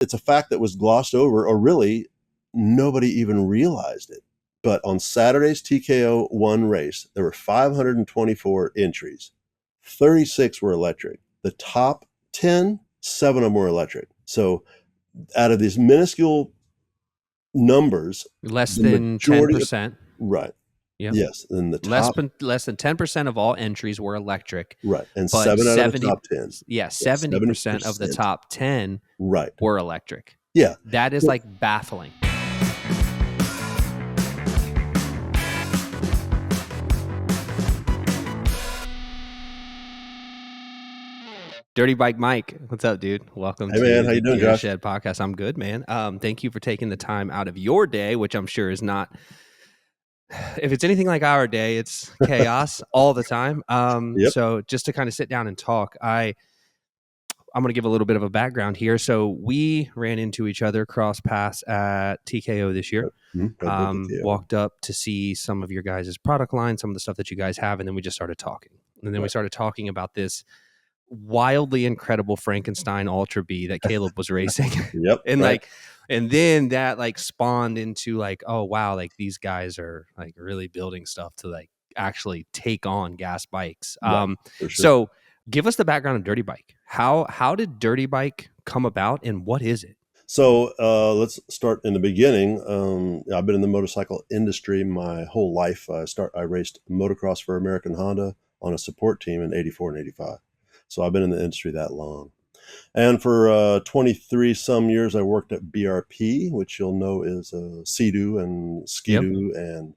it's a fact that was glossed over, or really nobody even realized it. But on Saturday's TKO 1 race, there were 524 entries. 36 were electric. The top 10, 7 of them were electric. So out of these minuscule numbers, less the than majority 10%. Right. Yep. Yes. And the less top, than 10% of all entries were electric. right. And But 7 out of the top 10. Yeah, 70% of the 70%. top 10 Right. were electric. Yeah. That is like baffling. Dirty Bike Mike, what's up, dude? Welcome Hey, man, to how you the doing, Gear Josh? Shed podcast. I'm good, man. Thank you for taking the time out of your day, which I'm sure is not. If it's anything like our day, it's chaos all the time. Yep. So just to kind of sit down and talk, I'm going to give a little bit of a background here. So we ran into each other, cross paths at TKO this year. Walked up to see some of your guys' product line, some of the stuff that you guys have, and then we just started talking. And then we started talking about this wildly incredible Frankenstein Ultra B that Caleb was racing. Yep. And right. and then that like spawned into like, oh wow, like these guys are like really building stuff to like actually take on gas bikes. Right, for sure. So give us the background of Dirty Bike. How did Dirty Bike come about, and what is it? So let's start in the beginning. I've been in the motorcycle industry my whole life. I raced motocross for American Honda on a support team in 84 and 85. So I've been in the industry that long. And for 23 some years, I worked at BRP, which you'll know is Sea-Doo and Ski-Doo and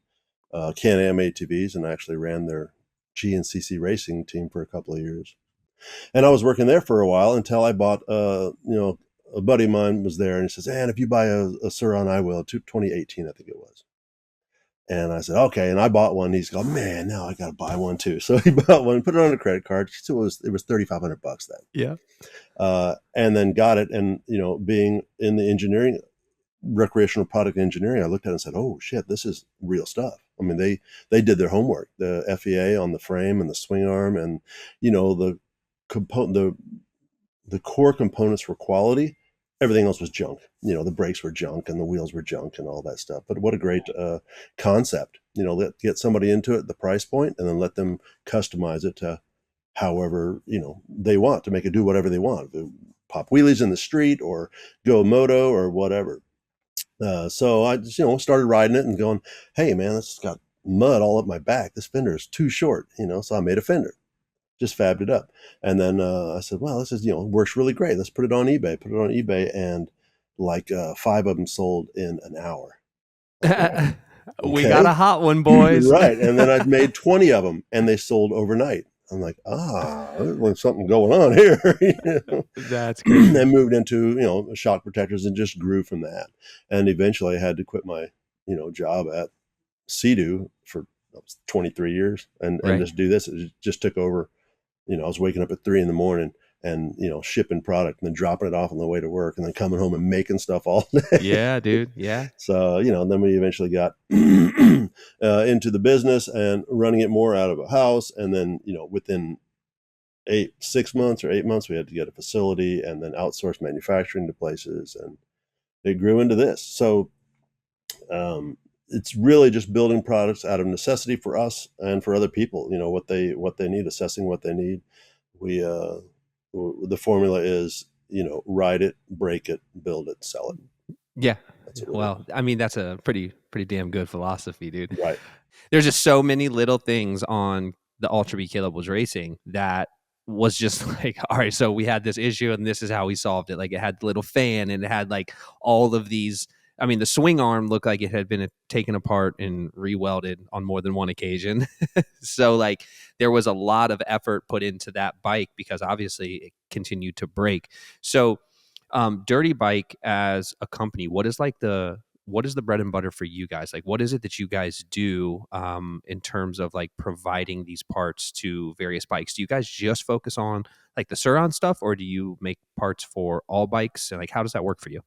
Can-Am ATVs, and I actually ran their GNCC racing team for a couple of years. And I was working there for a while until I bought, a buddy of mine was there and he says, "And if you buy a Surron, I will." 2018, I think it was. And I said, okay. And I bought one. He's going, man, now I got to buy one too. So he bought one, put it on a credit card. So it was $3,500 then. Yeah. And then got it. And, being in the engineering, recreational product engineering, I looked at it and said, oh shit, this is real stuff. I mean, they did their homework, the FEA on the frame and the swing arm and, the component, the core components were quality. Everything else was junk. The brakes were junk and the wheels were junk and all that stuff. But what a great concept. Get somebody into it, the price point, and then let them customize it to however, they want to make it do whatever they want. Pop wheelies in the street or go moto or whatever. So I just, started riding it and going, hey, man, this got mud all up my back. This fender is too short, so I made a fender. Just fabbed it up. And then I said, well, this is, works really great. Let's put it on eBay. And like 5 of them sold in an hour. Okay. We got a hot one, boys. Right. And then I made 20 of them and they sold overnight. I'm like, there's something going on here. That's crazy. And moved into, shock protectors and just grew from that. And eventually I had to quit my, job at Sea-Doo for 23 years and just do this. It just took over. I was waking up at 3 a.m. and, shipping product and then dropping it off on the way to work and then coming home and making stuff all day. Yeah, dude. Yeah. So, then we eventually got into the business and running it more out of a house. And then, within 6 months or 8 months, we had to get a facility and then outsource manufacturing to places. And it grew into this. So, it's really just building products out of necessity for us and for other people, what they need, assessing what they need. We, the formula is, ride it, break it, build it, sell it. Yeah. Well, I mean, that's a pretty damn good philosophy, dude. Right. There's just so many little things on the Ultra B Caleb was racing that was just like, all right, so we had this issue and this is how we solved it. Like it had the little fan and it had like all of these. I mean, the swing arm looked like it had been taken apart and re-welded on more than one occasion. So like there was a lot of effort put into that bike because obviously it continued to break. So Dirty Bike as a company, what is the bread and butter for you guys? Like, what is it that you guys do in terms of like providing these parts to various bikes? Do you guys just focus on like the Surron stuff or do you make parts for all bikes? And like, how does that work for you?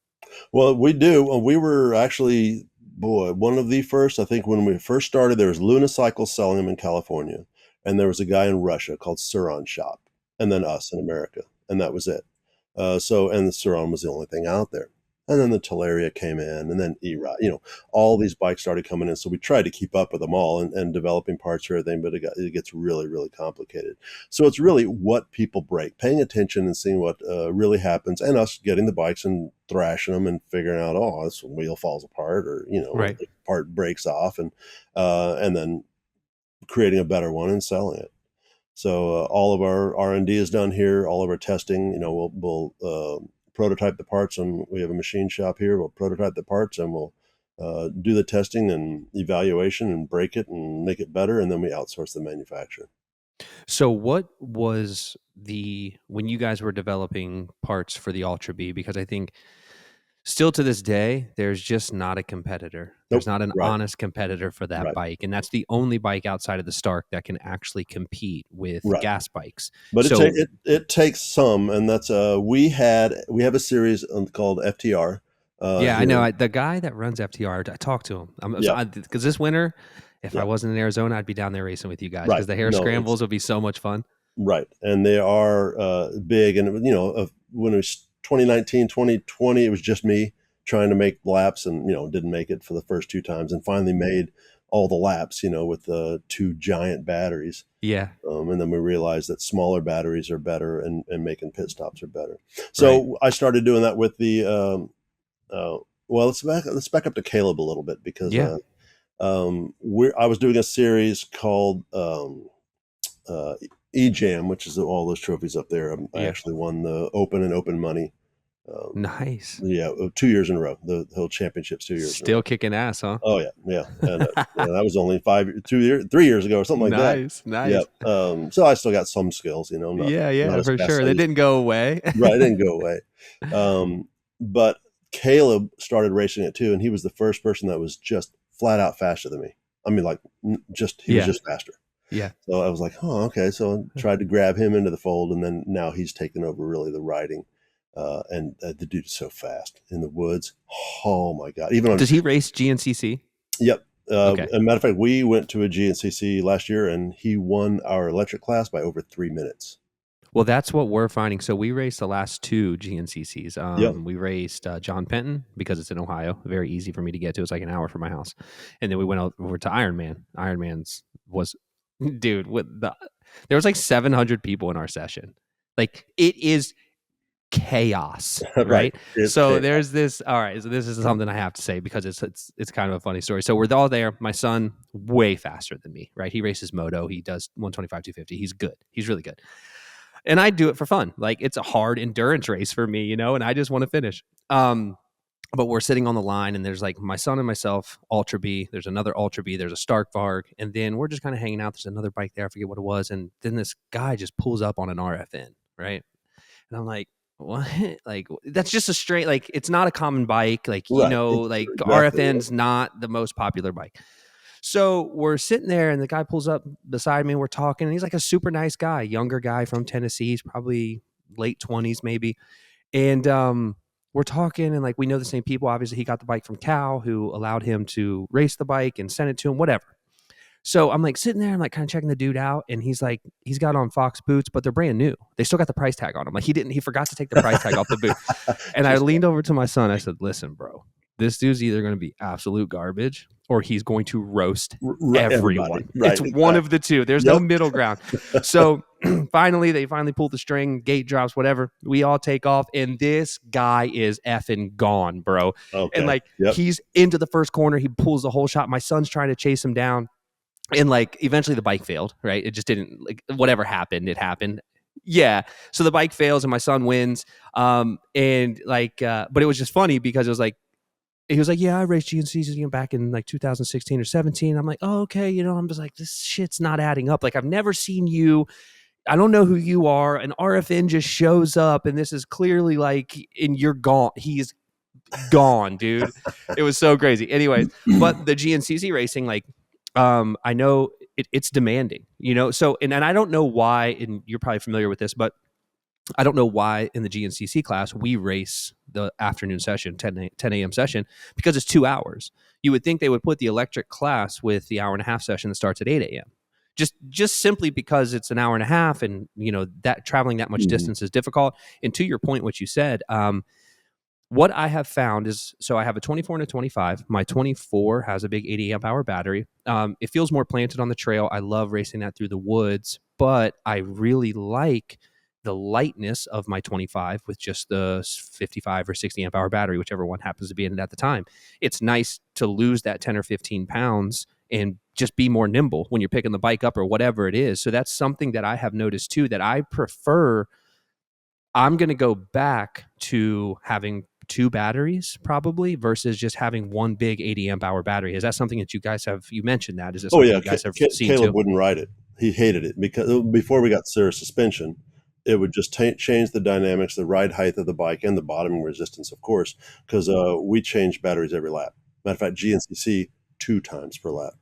Well, we do. We were actually, one of the first. I think when we first started, there was Lunicycle selling them in California, and there was a guy in Russia called Surron Shop, and then us in America, and that was it. And the Surron was the only thing out there. And then the Talaria came in, and then all these bikes started coming in. So we tried to keep up with them all and developing parts for everything, but it gets really, really complicated. So it's really what people break, paying attention and seeing what really happens, and us getting the bikes and thrashing them and figuring out, oh, this wheel falls apart, or Right. a part breaks off, and then creating a better one and selling it. So all of our R&D is done here. All of our testing, we'll prototype the parts, and we have a machine shop here. We'll prototype the parts, and we'll do the testing and evaluation and break it and make it better, and then we outsource the manufacturer. So what was when you guys were developing parts for the Ultra B? Because I think still to this day, there's just not a competitor. There's Nope. not an Right. honest competitor for that Right. bike. And that's the only bike outside of the Stark that can actually compete with Right. gas bikes. But So it takes some, and that's we have a series called FTR. yeah, I Here. know. The guy that runs FTR, I talked to him. Yeah. Because this winter, if I Yeah. wasn't in Arizona, I'd be down there racing with you guys, Right. because the hair No, scrambles would be so much fun. right. And they are big. And, when it was 2019, 2020, it was just me trying to make laps, and, didn't make it for the first two times, and finally made all the laps, with the two giant batteries. Yeah. And then we realized that smaller batteries are better, and making pit stops are better. So Right. I started doing that with the, well, let's back up to Caleb a little bit, because Yeah. I was doing a series called E-Jam, which is all those trophies up there. I Yeah. actually won the Open and Open Money. Nice. Yeah, 2 years in a row. The whole championships 2 years in a Still row. kicking ass, huh? Oh yeah, yeah. And that was only 3 years ago or something like that. Nice. Nice. Yep. So I still got some skills, not Yeah, as for fast sure. as I They used. didn't go away. Right, it didn't go away. But Caleb started racing it too, and he was the first person that was just flat out faster than me. I mean, like, he was Yeah. just faster. Yeah. So I was like, oh, okay. So I tried to grab him into the fold, and then now he's taken over really the riding. And the dude is so fast in the woods. Oh my God! Even on Does he race GNCC? Yep. Okay. As a matter of fact, we went to a GNCC last year, and he won our electric class by over 3 minutes. Well, that's what we're finding. So we raced the last two GNCCs. Yep. We raced John Penton, because it's in Ohio, very easy for me to get to. It's like an hour from my house. And then we went over to Ironman. Ironman's was, dude, there was like 700 people in our session. Like, it is chaos, right? It's So chaos. there's this. All right, so this is something I have to say, because it's kind of a funny story. So we're all there. My son, way faster than me, right? He races moto. He does 125, 250. He's good. He's really good. And I do it for fun. Like, it's a hard endurance race for me, and I just want to finish. But we're sitting on the line, and there's like my son and myself, Ultra B. There's another Ultra B. There's a Stark Varg. And then we're just kind of hanging out. There's another bike there. I forget what it was. And then this guy just pulls up on an RFN, right? And I'm like, what? Like, that's just a straight, like, it's not a common bike. Like, Right. like Exactly. RFN's not the most popular bike. So we're sitting there, and the guy pulls up beside me, and we're talking, and he's like a super nice guy, younger guy from Tennessee. He's probably late 20s maybe. And we're talking, and like, we know the same people. Obviously, he got the bike from Cal, who allowed him to race the bike and send it to him, whatever. So I'm like sitting there, I'm like kind of checking the dude out, and he's like, he's got on Fox boots, but they're brand new. They still got the price tag on them. Like, he forgot to take the price tag off the boot. And I leaned over to my son. I said, listen, bro, this dude's either going to be absolute garbage, or he's going to roast everyone. Right, It's one of the two. There's no middle ground. So they finally pull the string, gate drops, whatever. We all take off, and this guy is effing gone, bro. Okay. And like, he's into the first corner. He pulls the whole shot. My son's trying to chase him down. And like, eventually the bike failed, right? It just didn't, like, whatever happened, it happened. Yeah. So the bike fails, and my son wins. And like, but it was just funny, because it was like, he was like, yeah, I raced GNCs back in like 2016 or 17. I'm like, oh, okay. I'm just like, this shit's not adding up. Like, I've never seen you. I don't know who you are. An RFN just shows up, and this is clearly like, and you're gone. He's gone, dude. It was so crazy. Anyways, but the GNCC racing, like, I know it's demanding, so, and I don't know why, and you're probably familiar with this, but I don't know why in the GNCC class we race the afternoon session, 10 a.m. session, because it's 2 hours. You would think they would put the electric class with the hour and a half session that starts at 8 a.m. just simply because it's an hour and a half, and that traveling that much Mhm. distance is difficult. And to your point, what you said, what I have found is, so I have a 24 and a 25. My 24 has a big 80 amp hour battery. It feels more planted on the trail. I love racing that through the woods, but I really like the lightness of my 25 with just the 55 or 60 amp hour battery, whichever one happens to be in it at the time. It's nice to lose that 10 or 15 pounds and just be more nimble when you're picking the bike up or whatever it is. So that's something that I have noticed too, that I prefer. I'm going to go back to having two batteries probably versus just having one big 80 amp hour battery. Is that something that you mentioned that? Is it Oh something yeah, you guys have seen Caleb too? wouldn't ride it. He hated it because before we got Sarah suspension, it would just change the dynamics, the ride height of the bike, and the bottom resistance, of course, because we change batteries every lap. Matter of fact, GNCC 2 times per lap.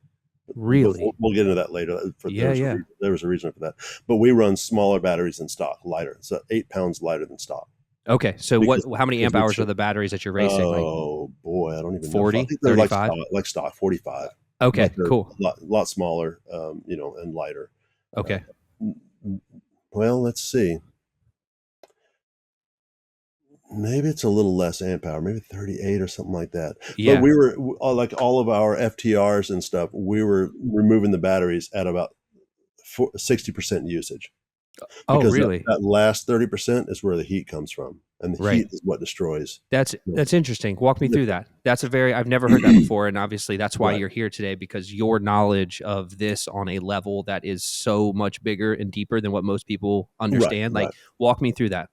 Really? We'll get into that later. Yeah, yeah. There was a reason for that, but we run smaller batteries than stock, lighter, so 8 pounds lighter than stock Okay. So how many because amp hours are the batteries that you're racing? Like oh boy, I don't even know. I 40, think they're 35? like stock 45, but Okay, they're cool. lot smaller, and lighter. Uh, Okay. well, let's see. Maybe it's a little less amp hour, maybe 38 or something like that. But Yeah. we were like all of our FTRs and stuff. We were removing the batteries at about 60% usage. Oh, Because really? that last 30% is where the heat comes from, and the Right. heat is what destroys. That's interesting. Walk me through Yeah. that. I've never heard that before, and obviously that's why Right, you're here today, because your knowledge of this on a level that is so much bigger and deeper than what most people right, understand. Like, right. walk me through that.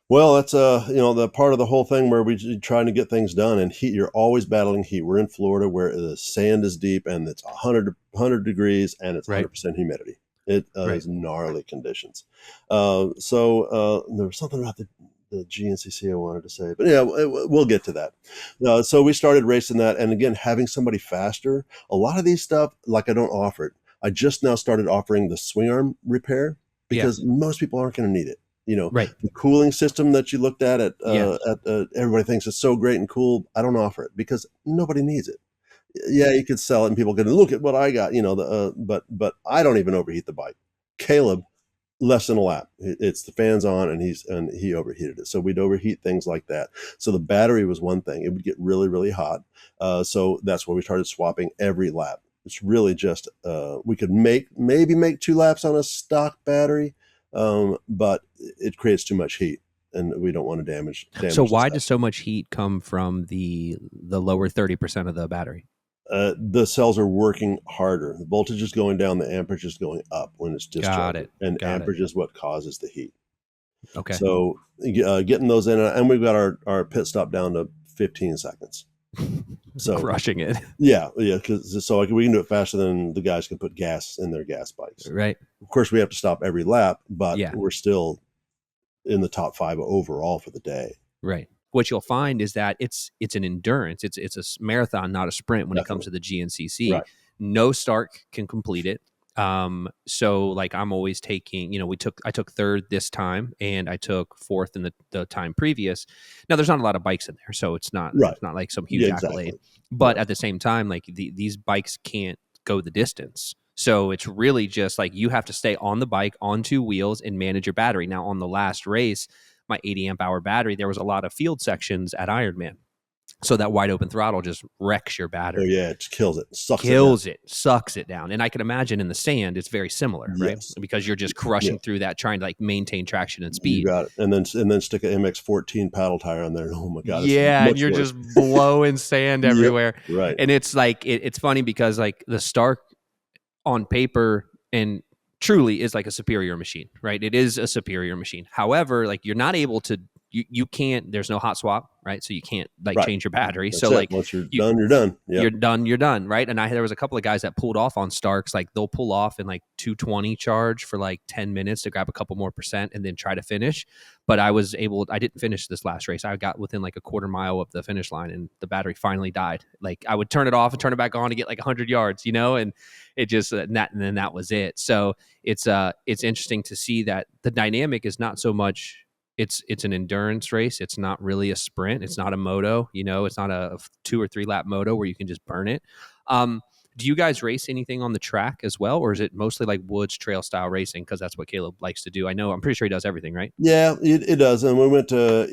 Well, that's the part of the whole thing where we trying to get things done, and heat. You're always battling heat. We're in Florida where the sand is deep and it's 100 degrees and it's Right. 100% humidity. It Right. is gnarly conditions. There was something about the GNCC I wanted to say, but yeah, we'll get to that. So we started racing that, and again, having somebody faster. A lot of these stuff, like I don't offer it. I just now started offering the swing arm repair Yeah. because most people aren't going to need it. Right. The cooling system that you looked at Yeah. everybody thinks it's so great and cool. I don't offer it because nobody needs it. Yeah, you could sell it and people can look at what I got, but I don't even overheat the bike. Caleb, less than a lap. It's the fans on and he overheated it. So we'd overheat things like that. So the battery was one thing. It would get really, really hot. So that's where we started swapping every lap. It's really just we could maybe make 2 laps on a stock battery, but it creates too much heat, and we don't want to So damage the why stuff. does so much heat come from the lower 30% of the battery? The cells are working harder. The voltage is going down, the amperage is going up when it's Got discharging, it. and Got it. amperage is what causes the heat. Okay. So getting those in, and we've got our pit stop down to 15 seconds. So Crushing it. yeah, because like we can do it faster than the guys can put gas in their gas bikes. Right. Of course, we have to stop every lap, but Yeah. we're still in the top 5 overall for the day. Right. What you'll find is that it's an endurance. It's a marathon, not a sprint when it comes Definitely to the GNCC. right. No Stark can complete it. So like I'm always taking, I took third this time and I took fourth in the time previous. Now there's not a lot of bikes in there, so Right. it's not like some Yeah, huge accolade. exactly. But Right. at the same time, like these bikes can't go the distance. So it's really just like you have to stay on the bike on 2 wheels and manage your battery. Now on the last race, my 80 amp hour battery, there was a lot of field sections at Ironman. So that wide open throttle just wrecks your Oh battery, yeah, it kills it, sucks it down. kills it, sucks it down. And I can imagine in the sand, it's very similar, right? Yes. Because you're just Yeah. crushing through that, trying to like maintain traction and You speed. got it. And then stick a MX-14 paddle tire on there. Oh my god, it's Yeah, and much you're worse. just blowing sand Yep. everywhere. Right. And it's like it's funny because like the Stark on paper and truly is like a superior machine, right? It is a superior machine. However, like you're not able to you can't, there's no hot swap, right? So you can't like Right. change your battery. That's So it. like Once you're you done, you're done. Yep. you're done, right? And there was a couple of guys that pulled off on Starks, like they'll pull off in like 220 charge for like 10 minutes to grab a couple more percent and then try to finish. But I didn't finish this last race. I got within like a quarter mile of the finish line and the battery finally died. Like I would turn it off and turn it back on to get like 100 yards, and it just, and then that was it. So it's interesting to see that the dynamic is not so much, it's an endurance race. It's not really a sprint. It's not a moto. It's not a 2 or 3 lap moto where you can just burn it. Do you guys race anything on the track as well, or is it mostly like woods trail style racing? Because that's what Caleb likes to do. I'm pretty sure he does everything, right? Yeah, it does. And we went to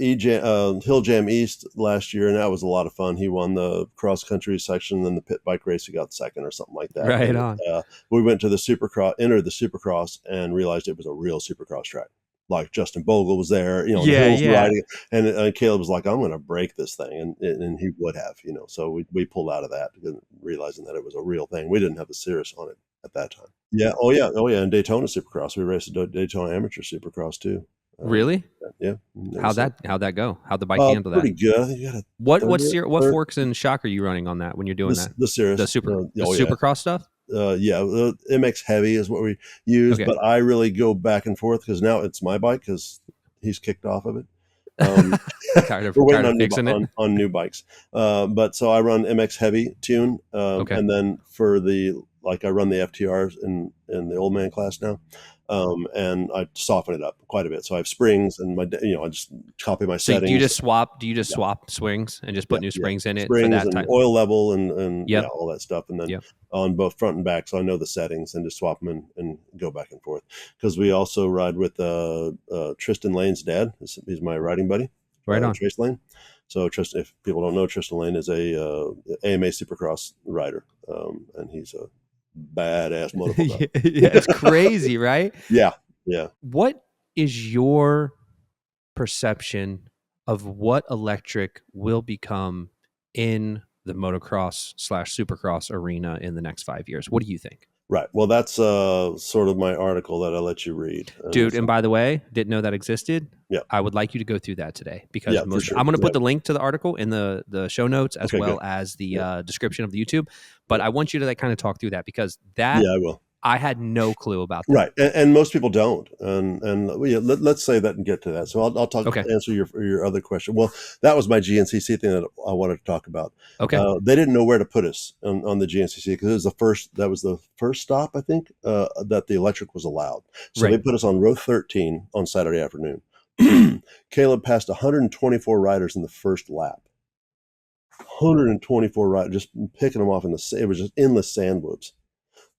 Hill Jam East last year, and that was a lot of fun. He won the cross country section, and the pit bike race he got second or something like that. Right And on. we went to the Supercross, entered the Supercross, and realized it was a real Supercross track. Like Justin Bogle was there, and Yeah, Hill's yeah. riding, and Caleb was like, "I'm going to break this thing," and he would have, So we pulled out of that, realizing that it was a real thing. We didn't have the Cirrus on it at that time. Yeah, oh yeah, and Daytona Supercross. We raced a Daytona Amateur Supercross too. Really? Yeah. How'd that go? How'd the bike handle that? Pretty good. I think you got a What third- forks and shock are you running on that when you're doing that? the Cirrus. The Supercross stuff? Yeah, MX Heavy is what we use, Okay. but I really go back and forth because now it's my bike because he's kicked off of it. Tired We're waiting of fixing it. on new bikes. But so I run MX Heavy tune, Okay. and then for I run the FTRs in the old man class now. And I soften it up quite a bit. So I have springs, and I just copy my So settings. do you just swap springs and just put new springs in it springs for that and type? oil level and Yep. all that stuff, and then Yep. on both front and back, so I know the settings and just swap them and go back and forth. Because we also ride with Tristan Lane's dad. He's my riding buddy. Right on. Trace Lane. So Tristan, if people don't know, Tristan Lane is a AMA Supercross rider, and he's a badass motorcycle. Yeah, it's crazy, right? Yeah. What is your perception of what electric will become in the motocross / supercross arena in the next 5 years? What do you think? Right. Well, that's sort of my article that I let you read. Dude, and by the way, didn't know that existed. Yeah. I would like you to go through that today because for sure. I'm going to put the link to the article in the show notes as well good. as the description of the YouTube. But I want you to kind of talk through that because that I will. I had no clue about that. Right, and most people don't, and let's say that and get to that. So I'll talk. Okay. Answer your other question. Well, that was my GNCC thing that I wanted to talk about. Okay. They didn't know where to put us on the GNCC because it was the first stop, I think, that the electric was allowed. So Right. they put us on row 13 on Saturday afternoon. Caleb passed 124 riders in the first lap. 124 riders, just picking them off it was just endless sand whoops.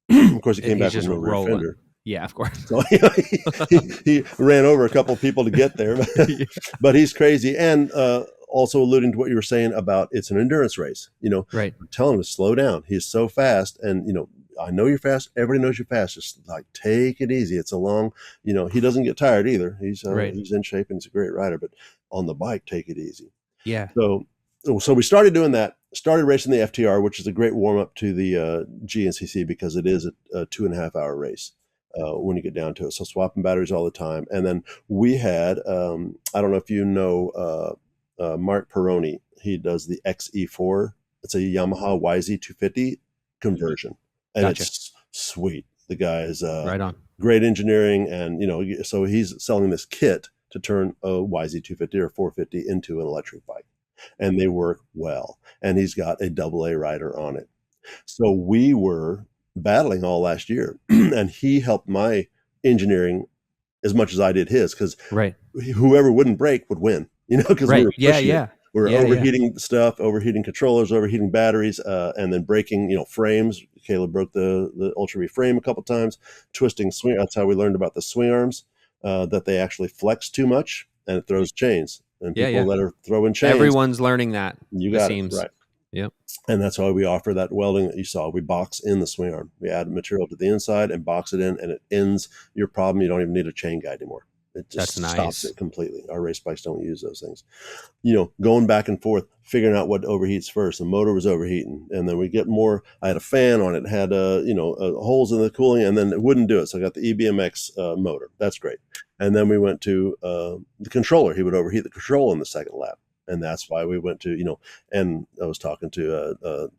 Of course, he came back with no rear fender. Yeah, of course. So he ran over a couple of people to get there, but he's crazy. And also alluding to what you were saying about it's an endurance race. Right. Tell him to slow down. He's so fast, and I know you're fast. Everybody knows you're fast. Just like take it easy. It's a long. He doesn't get tired either. He's in shape and he's a great rider. But on the bike, take it easy. Yeah. So we started doing that. Started racing the FTR, which is a great warm up to the GNCC because it is a 2.5 hour race when you get down to it. So swapping batteries all the time. And then we had I don't know if you know Mark Peroni. He does the XE4. It's a Yamaha YZ250 conversion, and Gotcha. It's sweet. The guy is right on. Great engineering, and so he's selling this kit to turn a YZ250 or 450 into an electric bike. And they work well. And he's got a AA rider on it. So we were battling all last year, and he helped my engineering as much as I did his, because whoever wouldn't break would win. Because we were pushing it. We were overheating stuff, overheating controllers, overheating batteries, and then breaking, frames. Caleb broke the Ultra V frame a couple times, twisting swing. That's how we learned about the swing arms, that they actually flex too much and it throws chains. And people that are throwing chains. Everyone's learning that. You got it. Right. Yep. And that's why we offer that welding that you saw. We box in the swing arm. We add material to the inside and box it in, and it ends your problem. You don't even need a chain guide anymore. It just stops it completely. Our race bikes don't use those things. Going back and forth, figuring out what overheats first. The motor was overheating, and then we get more. I had a fan on it, had holes in the cooling, and then it wouldn't do it. So I got the EBMX motor. That's great. And then we went to the controller. He would overheat the control in the second lap, and that's why we went to And I was talking to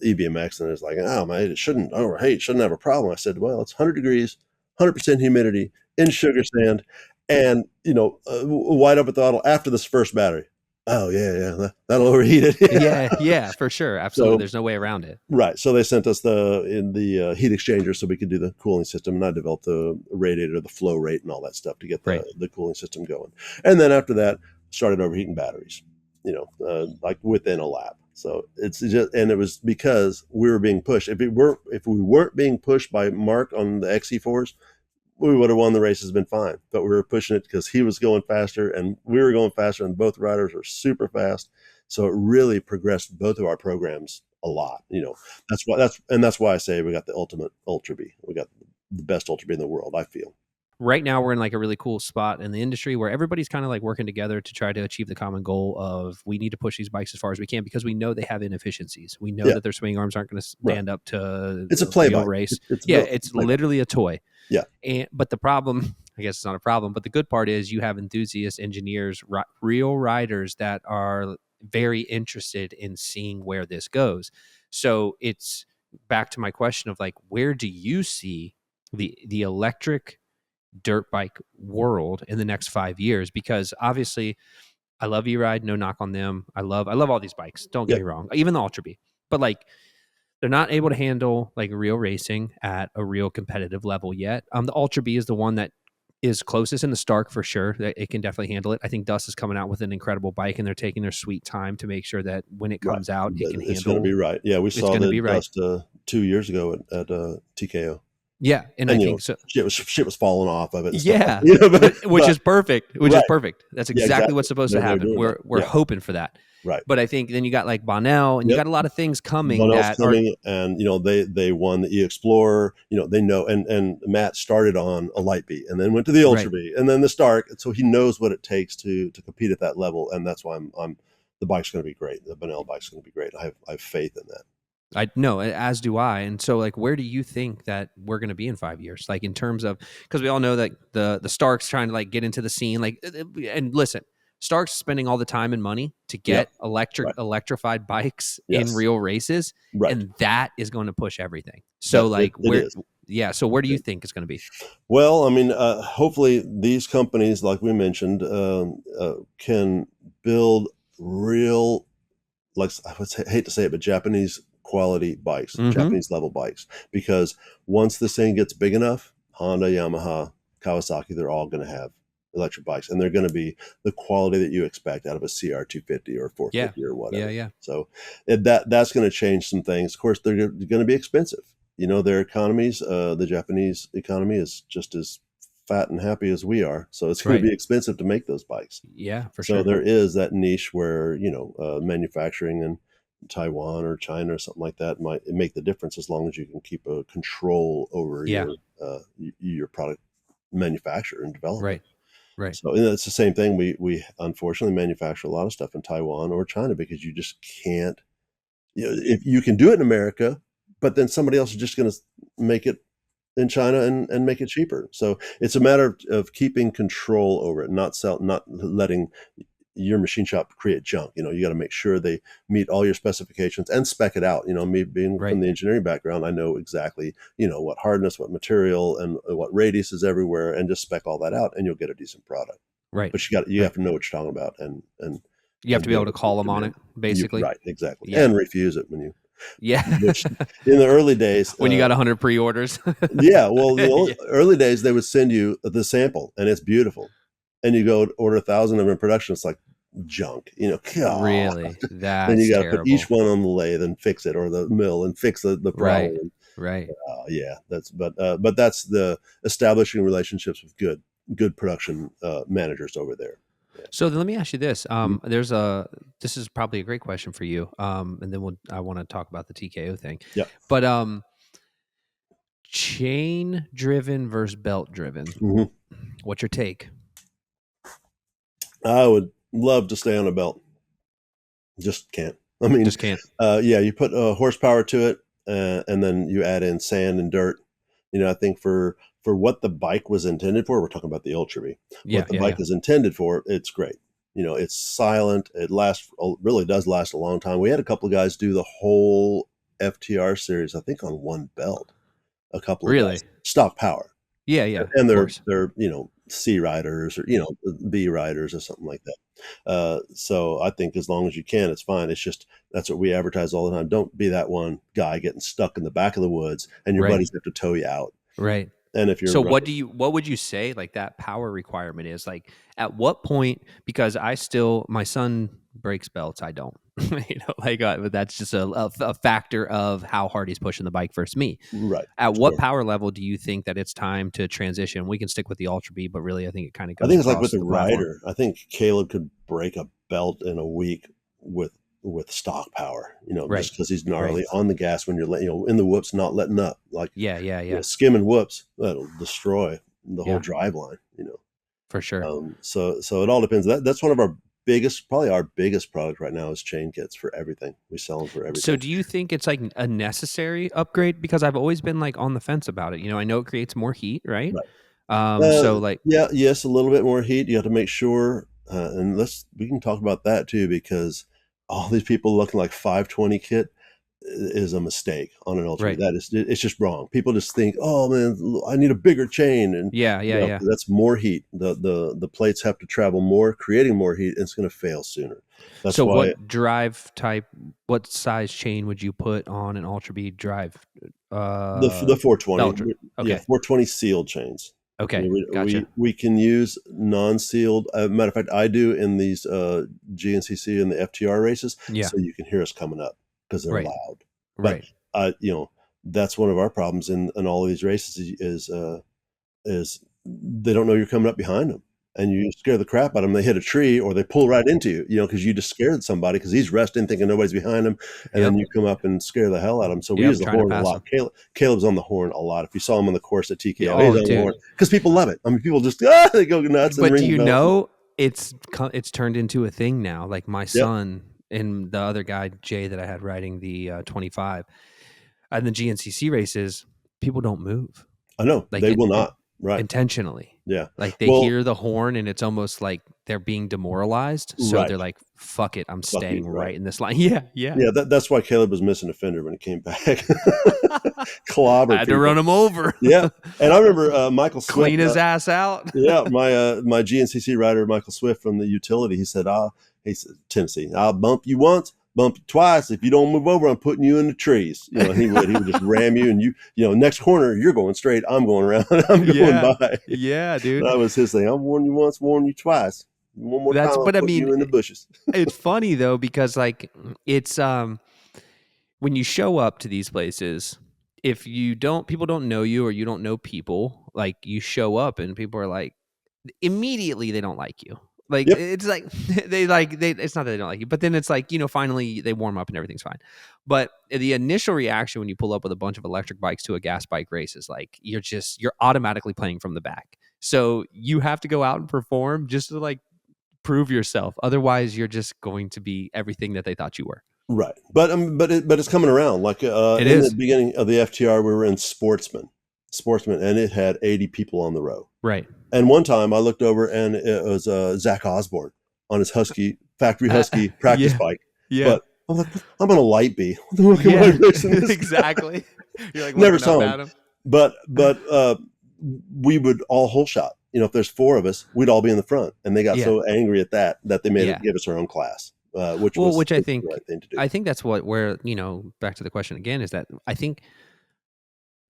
EBMX, and it's like, oh man, it shouldn't overheat. Shouldn't have a problem. I said, well, it's 100 degrees, 100% humidity in sugar sand. And, wide open throttle after this first battery. Oh, yeah, that'll overheat it. yeah, for sure. Absolutely. There's no way around it. Right. So they sent us the heat exchanger so we could do the cooling system. And I developed the radiator, the flow rate, and all that stuff to get the cooling system going. And then after that, started overheating batteries, like within a lap. So it's just, and it was because we were being pushed. If we weren't being pushed by Mark on the XE4s, we would have won the race, has been fine. But we were pushing it because he was going faster and we were going faster, and both riders were super fast. So it really progressed both of our programs a lot. That's why I say we got the ultimate Ultra B. We got the best Ultra B in the world, I feel. Right now we're in like a really cool spot in the industry where everybody's kind of like working together to try to achieve the common goal of we need to push these bikes as far as we can because we know they have inefficiencies. We know that their swing arms aren't going to stand up to it's a play real bike. race. It's literally a toy. Yeah. But the problem, I guess it's not a problem, but the good part is you have enthusiasts, engineers, real riders that are very interested in seeing where this goes. So it's back to my question of like, where do you see the electric dirt bike world in the next 5 years? Because obviously I love E-Ride, no knock on them. I love all these bikes. Don't get me wrong. Even the Ultra B. But like they're not able to handle like real racing at a real competitive level yet. The Ultra B is the one that is closest in the Stark for sure. That it can definitely handle it. I think Dust is coming out with an incredible bike, and they're taking their sweet time to make sure that when it comes out, it can handle. It's going to be right. Yeah, we saw the Dust 2 years ago at TKO. Yeah, and I think so. Shit was falling off of it. Yeah, which is perfect. Which is perfect. That's exactly what's supposed to happen. We're hoping for that. Right. But I think then you got like Bonnell, and you got a lot of things coming. And they won the E-Explorer. They know, and Matt started on a Light B and then went to the Ultra B and then the Stark. So he knows what it takes to compete at that level, and that's why the bike's going to be great. The Bonnell bike's going to be great. I have faith in that. I know, as do I. And so like, where do you think that we're going to be in 5 years? Like in terms of, because we all know that the Stark's trying to like get into the scene, like, and listen, Stark's spending all the time and money to get electrified bikes in real races. And that is going to push everything. So so where do you think it's going to be? Well, I mean, hopefully these companies, like we mentioned, can build real, like I hate to say it, but Japanese quality bikes, Japanese level bikes, because once this thing gets big enough, Honda, Yamaha, Kawasaki, they're all going to have electric bikes, and they're going to be the quality that you expect out of a CR250 or 450 or whatever. Yeah. So that's going to change some things. Of course, they're going to be expensive. Their economies, the Japanese economy is just as fat and happy as we are. So it's going to be expensive to make those bikes. Yeah, for sure. So there is that niche where, manufacturing in Taiwan or China or something like that might make the difference, as long as you can keep a control over your product manufacture and development. Right. So it's the same thing. We unfortunately manufacture a lot of stuff in Taiwan or China because you just can't, if you can do it in America, but then somebody else is just going to make it in China and make it cheaper. So it's a matter of keeping control over it, not letting your machine shop create junk. You got to make sure they meet all your specifications and spec it out. Me being from the engineering background, I know exactly, what hardness, what material, and what radius is everywhere, and just spec all that out, and you'll get a decent product. Right. But you have to know what you're talking about, and you have to be able to call them on it, basically. Right. Exactly. And refuse it when you. Which in the early days, when you got 100 pre-orders. Well, the early days they would send you the sample, and it's beautiful, and you go order 1,000 of them in production. It's like junk, Really? That's then you got to put each one on the lathe and fix it, or the mill and fix the problem. Right. That's the establishing relationships with good production managers over there. So let me ask you this. This is probably a great question for you. And then I want to talk about the TKO thing. Yeah. But chain driven versus belt driven. What's your take? I would love to stay on a belt. Just can't. I mean, just can't. You put horsepower to it, and then you add in sand and dirt. I think for what the bike was intended for, we're talking about the Ultra B. What the bike is intended for, it's great. It's silent. It really does last a long time. We had a couple of guys do the whole FTR series, I think, on one belt. A couple of guys. Stock power. Yeah. And they're C riders or B riders or something like that. So I think as long as you can, it's fine. It's just that's what we advertise all the time. Don't be that one guy getting stuck in the back of the woods and your buddies have to tow you out. Right. And if you're So running, what would you say like that power requirement is? Like at what point, because my son breaks belts, I don't. But that's just a factor of how hard he's pushing the bike versus me. right, At what sure. power level do you think that it's time to transition? We can stick with the Ultra B, but really I think it kind of I goes think it's like with across the the platform. rider. I think Caleb could break a belt in a week with stock power. Right. Just because he's Right. gnarly on the gas when you're in the whoops, not letting up, like Yeah, yeah, yeah. skimming whoops that'll destroy the whole Yeah, drive line. for sure. So it all depends. That's one of our probably our biggest product right now is chain kits for everything. We sell them for So everything. do you think it's like a necessary upgrade? Because I've always been like on the fence about it. I know it creates more heat, right? Right. So like Yeah, yes, a little bit more heat. You have to make sure, and we can talk about that too, because all these people looking like 520 kit is a mistake on an Ultra. right. It's just wrong. People just think, oh man, I need a bigger chain, and Yeah, yeah, yeah. that's more heat. The plates have to travel more, creating more heat, and it's going to fail sooner. That's So why what size chain would you put on an Ultra B drive? the 420, Ultra. yeah, Okay. 420 sealed chains. Okay. Gotcha. We can use non-sealed. Matter of fact, I do in these GNCC and the FTR races, Yeah. so you can hear us coming up because they're Right. loud. But Right. that's one of our problems in all of these races is they don't know you're coming up behind them, and you scare the crap out of them. They hit a tree or they pull right into you, because you just scared somebody because he's resting, thinking nobody's behind him, and then Yep. you come up and scare the hell out of him. So we use Yep. the Trying to horn a pass lot. them. Caleb's on the horn a lot. If you saw him on the course at Yeah. TKO, he's Oh, on the horn dude. because people love it. I mean, people just they go nuts and But do ring you bells. know it's turned into a thing now? Like my Yep, son and the other guy Jay that I had riding the 25 and the GNCC races, people don't move I know like they will not. Right? intentionally. Yeah. Like they Well, hear the horn and it's almost like they're being demoralized. So right. they're like, "Fuck it, I'm Fuck you. staying Right. right in this line." Yeah, yeah. Yeah. That's why Caleb was missing a fender when he came back. I Clobbered had to run people. him over, Yeah. And I remember Michael Swift. clean his ass out. Yeah, my GNCC rider Michael Swift from the utility. He said, Tennessee, I'll bump you once, bump you twice. If you don't move over, I'm putting you in the trees. He would just ram you, and next corner you're going straight, I'm going around, I'm going Yeah, by. yeah, dude. That was his thing. I'll warn you once, warn you twice. One more time, I'm But I putting mean, you in the bushes. it's funny though because like it's when you show up to these places, if people don't know you or you don't know people, like you show up and people are like, immediately they don't like you. Like Yep. it's like it's not that they don't like you, but then it's like, finally they warm up and everything's fine. But the initial reaction when you pull up with a bunch of electric bikes to a gas bike race is like you're automatically playing from the back. So you have to go out and perform just to like prove yourself. Otherwise you're just going to be everything that they thought you were. Right. But it's coming around. Like It in the is. beginning of the FTR, we were in Sportsman, and it had 80 people on the row. Right. And one time I looked over and it was Zach Osborne on his factory Husky practice Yeah. bike. Yeah. But I'm like, I'm on a light B. What the fuck am I Yeah. racing this guy? Exactly. You're like Never looking saw up him. at him. But we would all whole shot. If there's four of us, we'd all be in the front. And they got Yeah. so angry at that they made Yeah. it give us our own class, which was Which I the think right thing to do. that's where, back to the question again is that I think,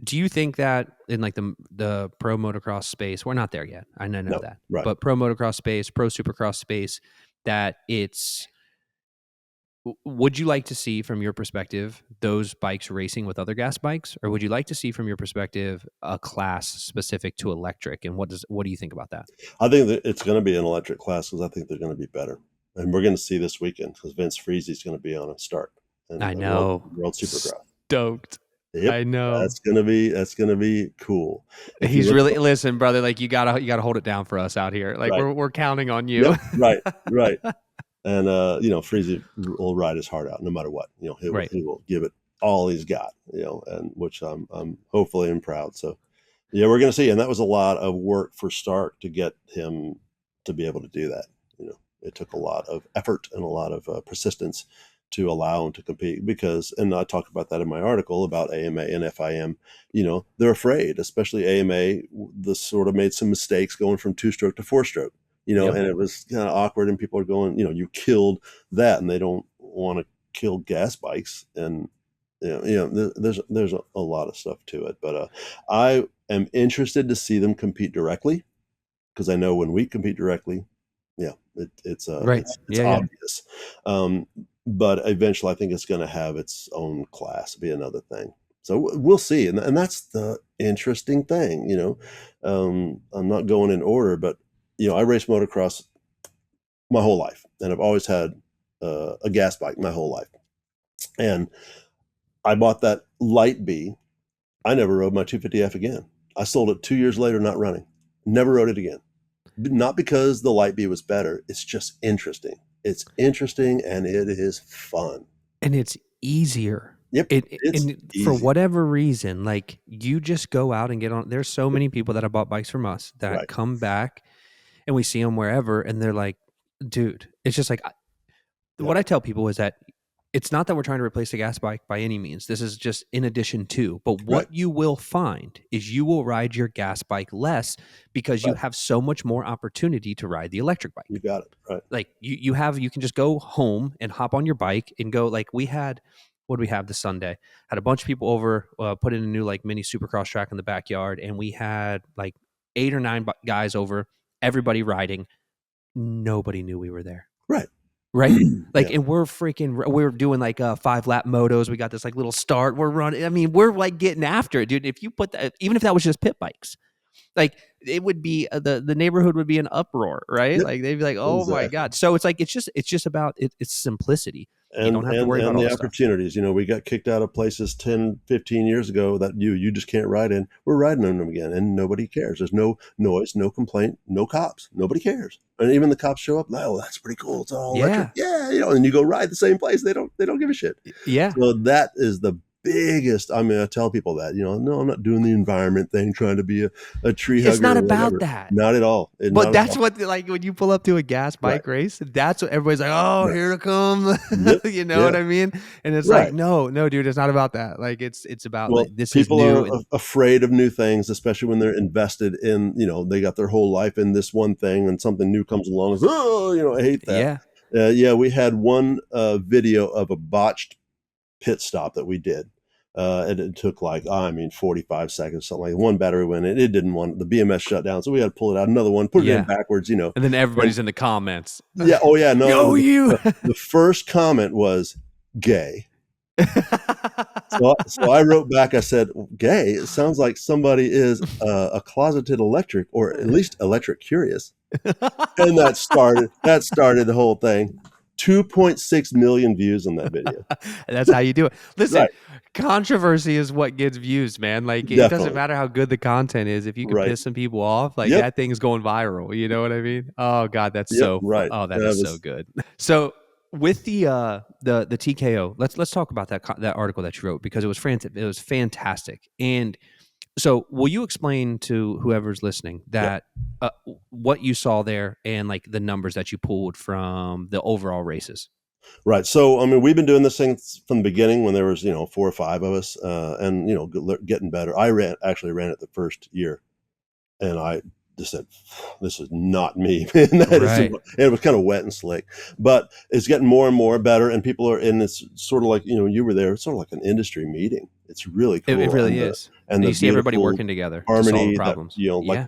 do you think that in like the pro motocross space, we're not there yet. I know No, that, right. but pro motocross space, pro supercross space, that would you like to see from your perspective those bikes racing with other gas bikes, or would you like to see from your perspective a class specific to electric? And what do you think about that? I think that it's going to be an electric class because I think they're going to be better. And we're going to see this weekend because Vince Freezy's going to be on a start. And I know. World Supercross. Stoked. Yep. I know. That's gonna be cool. He's really listen, brother. Like you gotta hold it down for us out here. Like right. we're counting on you. Yep, right. And Freezy will ride his heart out no matter what. He will give it all he's got. And which I'm hopefully am proud. So yeah, we're gonna see. And that was a lot of work for Stark to get him to be able to do that. It took a lot of effort and a lot of persistence to allow him to compete and I talked about that in my article about AMA and FIM, they're afraid, especially AMA, sort of made some mistakes going from 2-stroke to 4-stroke, Yep. and it was kind of awkward and people are going, you killed that and they don't want to kill gas bikes. And There's a lot of stuff to it, but I am interested to see them compete directly, because I know when we compete directly, yeah, Right. it's Yeah. Yeah. obvious. Um, but eventually, I think it's going to have its own class, be another thing. So we'll see, and that's the interesting thing. I'm not going in order, but I race motocross my whole life, and I've always had a gas bike my whole life. And I bought that Light B. I never rode my 250F again. I sold it 2 years later, not running. Never rode it again. Not because the Light B was better. It's just interesting. It's interesting and it is fun. And it's easier. Yep, it's And for easy. whatever reason, like you just go out and get on. There's so many people that have bought bikes from us that Right. come back and we see them wherever and they're like, dude, it's just like Yeah. what I tell people is that it's not that we're trying to replace the gas bike by any means. This is just in addition to. But Right. what you will find is you will ride your gas bike less because you Right. have so much more opportunity to ride the electric bike. You got it. Right. Like you can just go home and hop on your bike and go. Like we had, what did we have this Sunday? Had a bunch of people over, put in a new like mini supercross track in the backyard, and we had like 8 or 9 guys over. Everybody riding. Nobody knew we were there. Right. Right? Like, Yeah. and we're doing like 5-lap motos. We got this like little start. We're running. I mean, we're like getting after it, dude. If you put that, even if that was just pit bikes, like it would be the neighborhood would be an uproar, right? Yep. Like they'd be like, oh my Exactly. God. So it's like, it's just about it's simplicity. You And don't have to and worry about and all the this stuff. opportunities. We got kicked out of places 10, 15 years ago that you just can't ride in. We're riding in them again, and nobody cares. There's no noise, no complaint, no cops. Nobody cares. And even the cops show up. Oh, that's pretty cool. It's all electric. Yeah. Yeah, and you go ride the same place. They don't give a shit. Yeah. So that is the biggest. I mean, I tell people that, no, I'm not doing the environment thing, trying to be a tree It's hugger not or about whatever. that. Not at all. But Not at that's all. what, like, when you pull up to a gas Right. bike race, that's what everybody's like, oh, Right. here it comes. Yep. You know Yeah. what I mean? And it's like, Right. no, dude, it's not about that. Like, it's about Well, like, this is people new. are And afraid of new things, especially when they're invested in, they got their whole life in this one thing, and something new comes along. It's, I hate that. yeah. Yeah, we had one video of a botched pit stop that we did. And it took 45 seconds, something like that. One battery went in. It didn't want the BMS shut down. So we had to pull it out. Another one, put it in Yeah. backwards, And then everybody's And in the comments. yeah. Oh, yeah. No, Yo, you. the first comment was gay. So I wrote back, I said, gay? It sounds like somebody is a closeted electric, or at least electric curious. And that started the whole thing. 2.6 million views on that video. That's how you do it. Listen, Right. controversy is what gets views, man. Like, it doesn't Definitely. matter how good the content is. If you can Right. piss some people off, like Yep. that thing's going viral. You know what I mean? Oh God, that's Yep. Right. oh, that That is so was good. So with the TKO, let's talk about that article that you wrote, because it was frantic. It was fantastic. And so, will you explain to whoever's listening yeah. that what you saw there and like the numbers that you pulled from the overall races? Right. So, I mean, we've been doing this thing from the beginning when there was, 4 or 5 of us, and, getting better. I actually ran it the first year, and I just said, this is not me, man. Right. It was kind of wet and slick, but it's getting more and more better. And people are in this sort of like, you were there. It's sort of like an industry meeting. It's really cool. It really is. And And the you see everybody beautiful working together to solve harmony that, problems.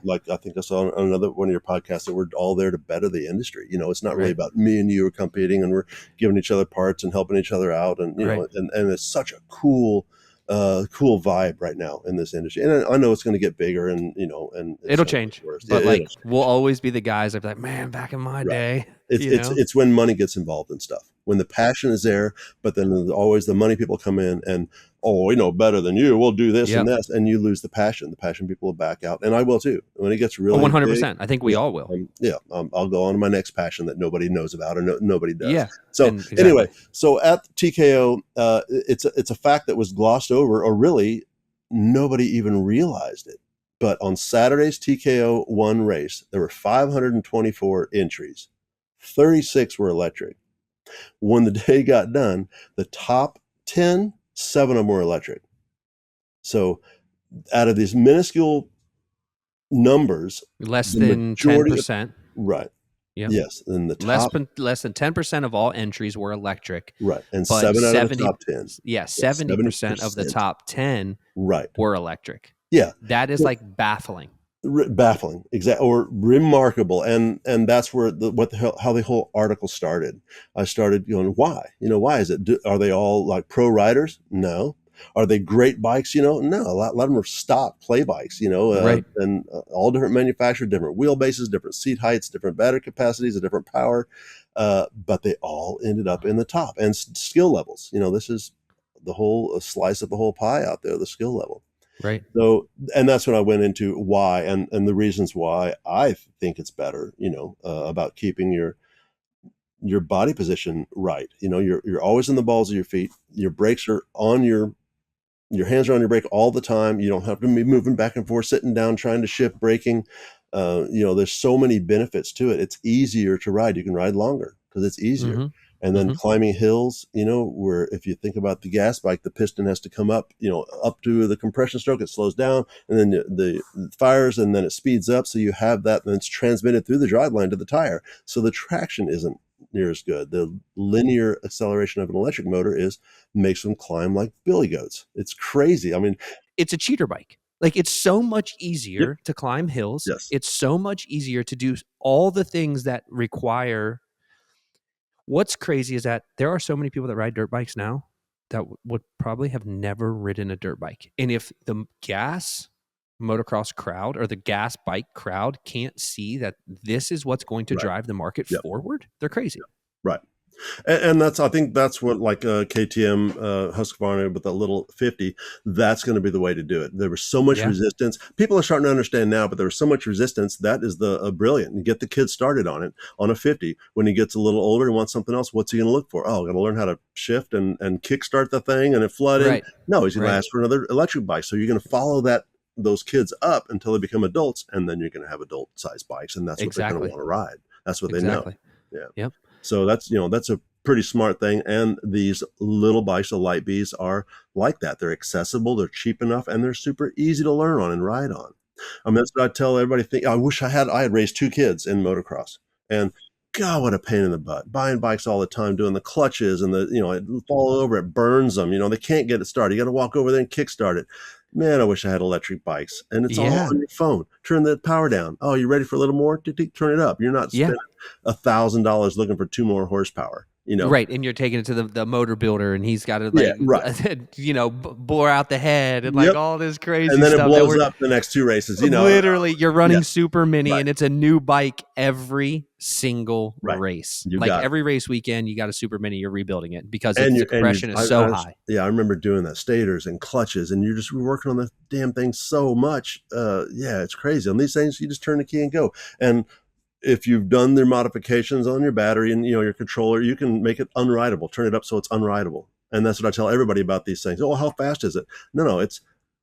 like, Yeah. I think I saw on another one of your podcasts that we're all there to better the industry. It's not really Right. about me and you are competing, and we're giving each other parts and helping each other out. And, Right. and it's such a cool vibe right now in this industry. And I know it's going to get bigger, and, and It'll change. worse. But It'll like, change. we'll always be the guys that be like, man, back in my Right. day. It's when money gets involved in stuff, when the passion is there, but then there's always the money people come in and, oh, we know better than you, we'll do this Yep. and this, and you lose the passion people will back out. And I will too when it gets really 100%. big. I think we all will. I'll go on to my next passion that nobody knows about, or nobody does. Yeah. So Exactly. anyway, so at TKO, it's a fact that was glossed over, or really nobody even realized it. But on Saturday's TKO 1 race, there were 524 entries. 36 were electric. When the day got done, the top 10, 7 of them were electric. So out of these minuscule numbers, Less the than majority 10%. right. Yep. Yes, and the top, Less than 10% of all entries were electric, right, and but 7 out of the top 10. yeah, Yeah, 70% of the 70%. top 10 Right. were electric. Yeah. That is So like baffling. baffling, exactly, or remarkable, and that's where what the hell, how the whole article started. I started going, why? Why is it? Are they all like pro riders? No. Are they great bikes? No. A lot of them are stock play bikes. Right. And all different manufacturers, different wheelbases, different seat heights, different battery capacities, a different power, but they all ended up in the top and skill levels. This is the whole slice of the whole pie out there, the skill level. Right. So, and that's when I went into why and the reasons why I think it's better, about keeping your body position right. You're always in the balls of your feet. Your brakes are on your hands are on your brake all the time. You don't have to be moving back and forth, sitting down, trying to shift braking. There's so many benefits to it. It's easier to ride. You can ride longer because it's easier. Mm-hmm. And then Mm-hmm. climbing hills, where if you think about the gas bike, the piston has to come up, up to the compression stroke, it slows down, and then the fires, and then it speeds up. So you have that, and it's transmitted through the driveline to the tire. So the traction isn't near as good. The linear acceleration of an electric motor makes them climb like billy goats. It's crazy. I mean, It's a cheater bike. Like, it's so much yep, easier to climb hills. yes, It's so much easier to do all the things that require. What's crazy is that there are so many people that ride dirt bikes now that would probably have never ridden a dirt bike. And if the gas motocross crowd or the gas bike crowd can't see that this is what's going to right, drive the market yep, forward, they're crazy. right. And I think that's what, like, KTM Husqvarna with that little 50, that's going to be the way to do it. There was so much Yeah. resistance. People are starting to understand now, but there was so much resistance. That is the brilliant. You get the kid started on it on a 50. When he gets a little older and wants something else, what's he going to look for? Oh, going to learn how to shift and kickstart the thing and it flooding. Right. No, he's going to Right. ask for another electric bike. So you're going to follow those kids up until they become adults, and then you're going to have adult sized bikes, and that's what they're going to Exactly. want to ride. That's what they know. Exactly. Yeah. Yep. So that's a pretty smart thing. And these little bikes, the Light Bees, are like that. They're accessible, they're cheap enough, and they're super easy to learn on and ride on. I mean, that's what I tell everybody. I wish I had raised 2 kids in motocross, and God, what a pain in the butt. Buying bikes all the time, doing the clutches, and it fall over, it burns them. They can't get it started. You got to walk over there and kickstart it. Man, I wish I had electric bikes, and it's all Yeah. on your phone. Turn the power down. Oh, you ready for a little more? Turn it up. You're not Yeah. spending $1,000 looking for 2 more horsepower. Right, and you're taking it to the motor builder, and he's got to Yeah, like, right. bore out the head and like Yep. all this And crazy then it stuff that blows we're up the next 2 races. literally. You're Yeah, running super mini, right, and it's a new bike every single right. race. You Like got it. every race weekend, you got a super mini. You're rebuilding it because And the compression is so high. yeah, I remember doing that, stators and clutches, and you're just working on the damn thing so much. Yeah, it's crazy. On these things, you just turn the key and go. And if you've done their modifications on your battery and your controller, you can make it unrideable, turn it up so it's unrideable. And that's what I tell everybody about these things. Oh, how fast is it? No, it's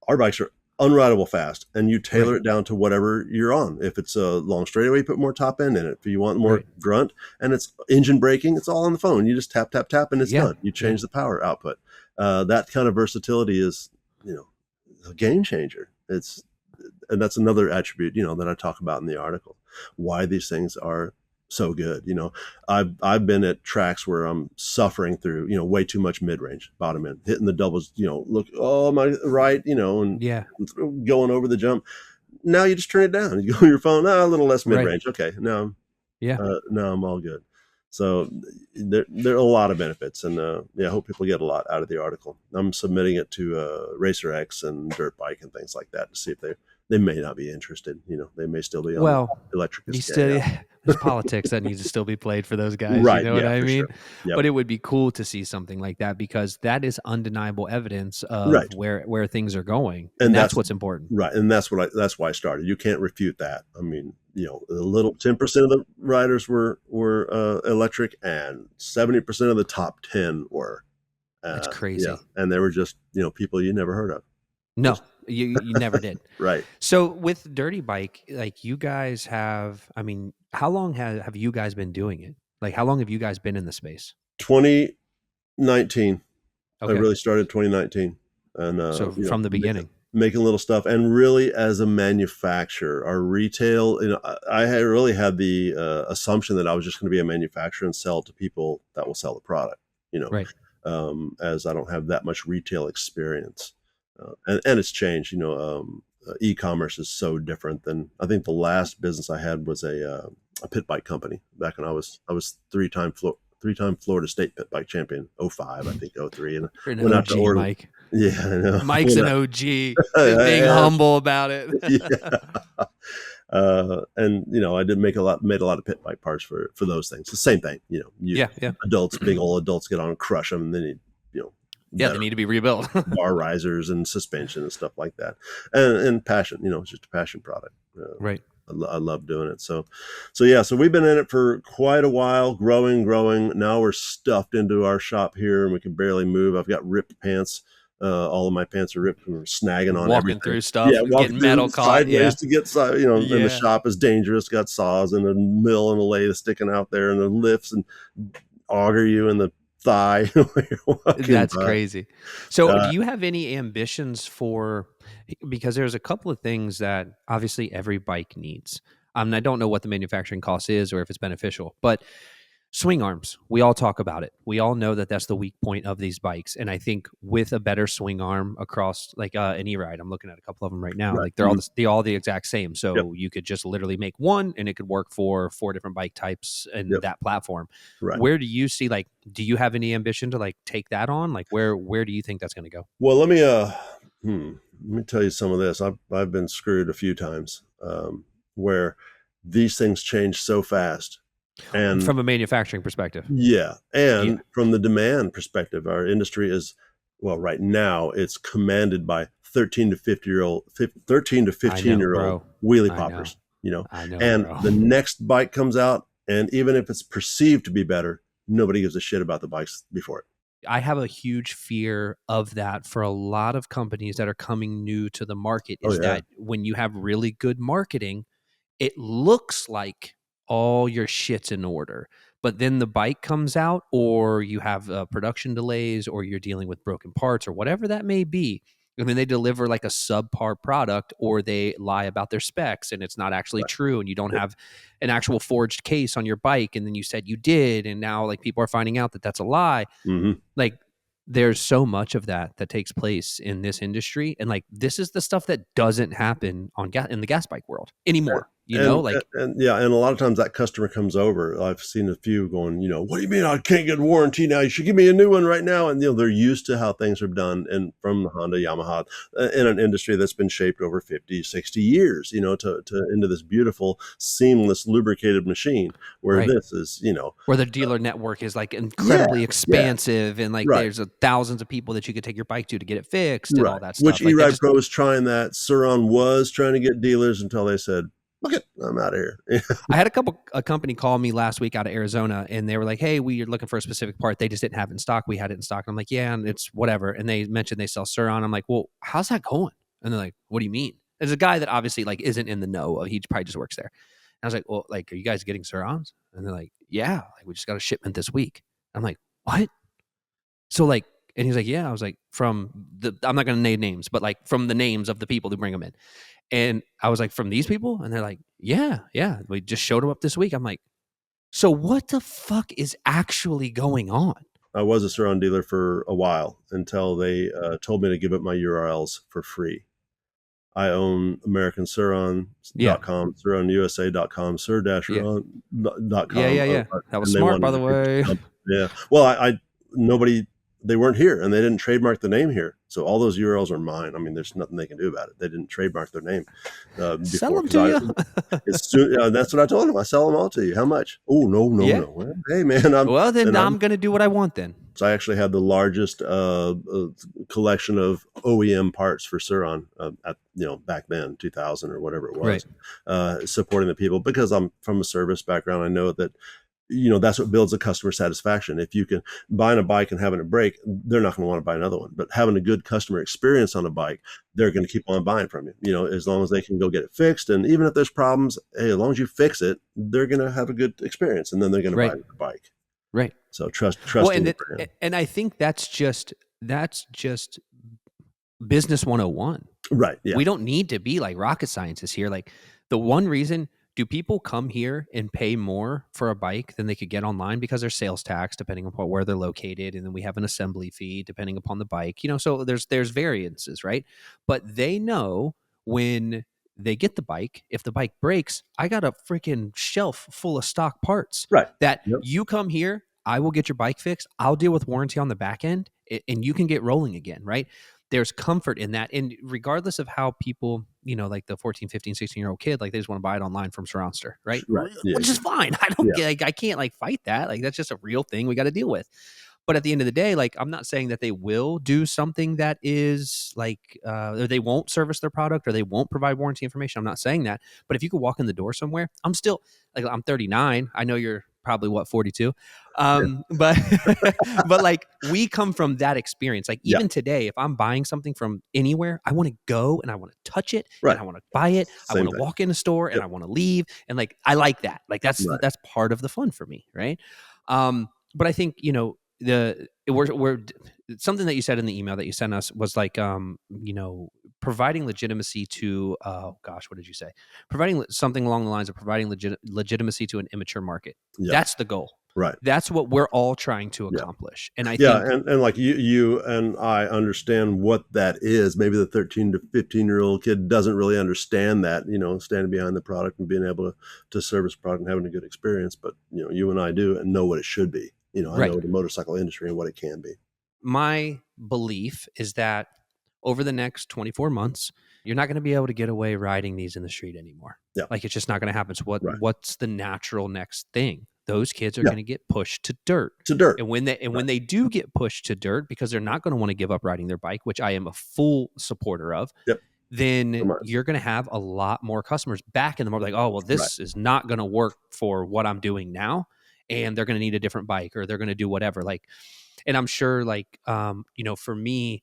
our bikes are unrideable fast, and you tailor Right. it down to whatever you're on. If it's a long straightaway, you put more top end in it. If you want more Right. grunt and it's engine braking, it's all on the phone. You just tap, tap, tap, and it's Yeah. done. You Yeah. change the power output. That kind of versatility is, a game changer. And that's another attribute, that I talk about in the article, why these things are so good. I've been at tracks where I'm suffering through, way too much mid-range, bottom end, hitting the doubles, look, oh, my right, and Yeah. going over the jump. Now you just turn it down. You go on your phone, a little less Right. mid-range. Okay, Yeah. now I'm all good. So there are a lot of benefits, and I hope people get a lot out of the article. I'm submitting it to Racer X and Dirt Bike and things like that to see if they may not be interested. They may still be on the Well, electric. you still there's politics that needs to still be played for those guys. You Right. know what Yeah, I for mean? sure. Yep. But it would be cool to see something like that because that is undeniable evidence of Right. where things are going, And and that's that's what's important. right. And that's why I started. You can't refute that. I mean, a little 10% of the riders were electric, and 70% of the top 10 were. That's Yeah, crazy. and they were just people you never heard of. No, Just you never did. right. So with Dirty Bike, like you guys have, I mean, how long have you guys been doing it? Like how long have you guys been in the space? 2019. I Okay. really started 2019, and So from the beginning. making little stuff. And really, as a manufacturer, our retail, I had really had the assumption that I was just going to be a manufacturer and sell to people that will sell the product, Right. as I don't have that much retail experience. And it's changed, e-commerce is so different than, I think the last business I had was a pit bike company back when I was three-time Florida State pit bike champion, '05, I think '03, and You're an went out to OG, Orlando. Mike. Yeah, I know. Mike's an OG. Just being Yeah, humble about it. yeah. And I did made a lot of pit bike parts for those things. The same thing, you Yeah, yeah. adults, big old adults get on and crush them, and then Yeah, they better need to be rebuilt. bar risers and suspension and stuff like that. And passion, it's just a passion product. Right. I love doing it. So yeah, so we've been in it for quite a while, growing. Now we're stuffed into our shop here and we can barely move. I've got ripped pants. All of my pants are ripped. We're snagging on Walking everything. through stuff, Yeah, walking getting through metal caught. sideways Yeah. to get, and the Yeah. shop is dangerous. Got saws and a mill and a lathe sticking out there and the lifts and auger you in the thigh. When you're walking That's by. crazy. So do you have any ambitions because there's a couple of things that obviously every bike needs. I don't know what the manufacturing cost is or if it's beneficial, but swing arms, we all talk about it. We all know that that's the weak point of these bikes. And I think with a better swing arm across like an e-ride, I'm looking at a couple of them right now. Right. Like they're all the exact same. So Yep. you could just literally make one and it could work for 4 different bike types and Yep. that platform. Right. Where do you see, like, do you have any ambition to like take that on? Like where do you think that's going to go? Well, let me tell you some of this. I've been screwed a few times, where these things change so fast. And From a manufacturing perspective. yeah, and from the demand perspective, our industry is, well, right now it's commanded by 13 to 15-year-old wheelie I poppers, I know, and bro. the next bike comes out, and even if it's perceived to be better, nobody gives a shit about the bikes before it. I have a huge fear of that for a lot of companies that are coming new to the market Oh is yeah, that when you have really good marketing, it looks like all your shit's in order. But then the bike comes out, or you have production delays, or you're dealing with broken parts, or whatever that may be. I mean, they deliver like a subpar product, or they lie about their specs and it's not actually right. true. And you don't Yep. have an actual forged case on your bike. And then you said you did. And now, like, people are finding out that that's a lie. Mm-hmm. Like, there's so much of that takes place in this industry, and like this is the stuff that doesn't happen in the gas bike world anymore. And yeah, and a lot of times that customer comes over. I've seen a few going, what do you mean I can't get a warranty now? You should give me a new one right now. And they're used to how things are done, and from the Honda, Yamaha, in an industry that's been shaped over 50, 60 years, to into this beautiful, seamless, lubricated machine. Where Right. this is, where the dealer network is like incredibly expansive, and like right. there's thousands of people that you could take your bike to get it fixed and all that stuff. Which Like E-Ride Pro was trying that. Surron was trying to get dealers until they said, "Look it, I'm out of here." I had a company call me last week out of Arizona, and they were like, "Hey, we're looking for a specific part. They just didn't have it in stock. We had it in stock." And I'm like, "Yeah, and it's whatever." And they mentioned they sell Surron. I'm like, "Well, how's that going?" And they're like, "What do you mean?" There's a guy that obviously like isn't in the know. He probably just works there. And I was like, "Well, like, are you guys getting Surrons?" And they're like, "Yeah, like we just got a shipment this week." I'm like, "What?" So like, and he's like, "Yeah." I was like, I'm not going to name names, but like from the names of the people who bring them in. And I was like, "From these people?" And they're like, yeah, we just showed them up this week. I'm like, so what the fuck is actually going on? I was a Surron dealer for a while until they told me to give up my URLs for free. I own AmericanSurron.com, SurronUSA.com, Sur-Ron.com. Yeah. That was smart, by the way. Yeah. Well, nobody, they weren't here, and they didn't trademark the name here. So all those URLs are mine. I mean, there's nothing they can do about it. They didn't trademark their name Sell before. them to you. That's what I told them. I sell them all to you. How much? Oh, no. Well, hey, man. Well, then I'm going to do what I want then. So I actually have the largest collection of OEM parts for Surron back then, 2000 or whatever it was, supporting the people, because I'm from a service background. I know that, that's what builds a customer satisfaction. If you can buying a bike and having it break, they're not going to want to buy another one. But having a good customer experience on a bike, they're going to keep on buying from you, as long as they can go get it fixed. And even if there's problems, hey, as long as you fix it, they're going to have a good experience, and then they're going to buy the bike. Right. So trust. Well, and I think that's just business 101. Right. Yeah. We don't need to be like rocket scientists here. Like, the one reason, do people come here and pay more for a bike than they could get online? Because there's sales tax depending upon where they're located, and then we have an assembly fee depending upon the bike. So there's variances, right? But they know when they get the bike, if the bike breaks, I got a freaking shelf full of stock parts Right. that Yep. you come here, I will get your bike fixed. I'll deal with warranty on the back end, and you can get rolling again, right? There's comfort in that. And regardless of how people, like the 14, 15, 16-year-old kid, like they just want to buy it online from Surronster, right? Right. Yeah. Which is fine. I don't Yeah. get, like, I can't like fight that. Like, that's just a real thing we got to deal with. But at the end of the day, like, I'm not saying that they will do something that is like, or they won't service their product or they won't provide warranty information. I'm not saying that. But if you could walk in the door somewhere, I'm still like, I'm 39. I know you're probably 42. But but like, we come from that experience. Like, Yeah. even today, if I'm buying something from anywhere, I want to go and I want to touch it and Right. I want to buy it. I Same want to thing. walk in a store and Yep. I want to leave. And like, I like that. Like, that's Right. that's part of the fun for me, right? But I think, we're something that you said in the email that you sent us was like, providing legitimacy to, oh gosh, what did you say? Providing something along the lines of providing legitimacy to an immature market. Yeah. That's the goal. Right. That's what we're all trying to accomplish. And I Yeah. think, And like you and I understand what that is. Maybe the 13 to 15-year-old kid doesn't really understand that, standing behind the product and being able to service the product and having a good experience. But, you and I do and know what it should be. I right. know the motorcycle industry and what it can be. My belief is that over the next 24 months, you're not going to be able to get away riding these in the street anymore. Yeah. Like, it's just not going to happen. So Right. what's the natural next thing? Those kids are Yeah. going to get pushed to dirt. To dirt. And when they do get pushed to dirt, because they're not going to want to give up riding their bike, which I am a full supporter of, Yep. then you're going to have a lot more customers back in the market. Like, oh, well, this is not going to work for what I'm doing now. And they're going to need a different bike, or they're going to do whatever. Like, and I'm sure, like, for me,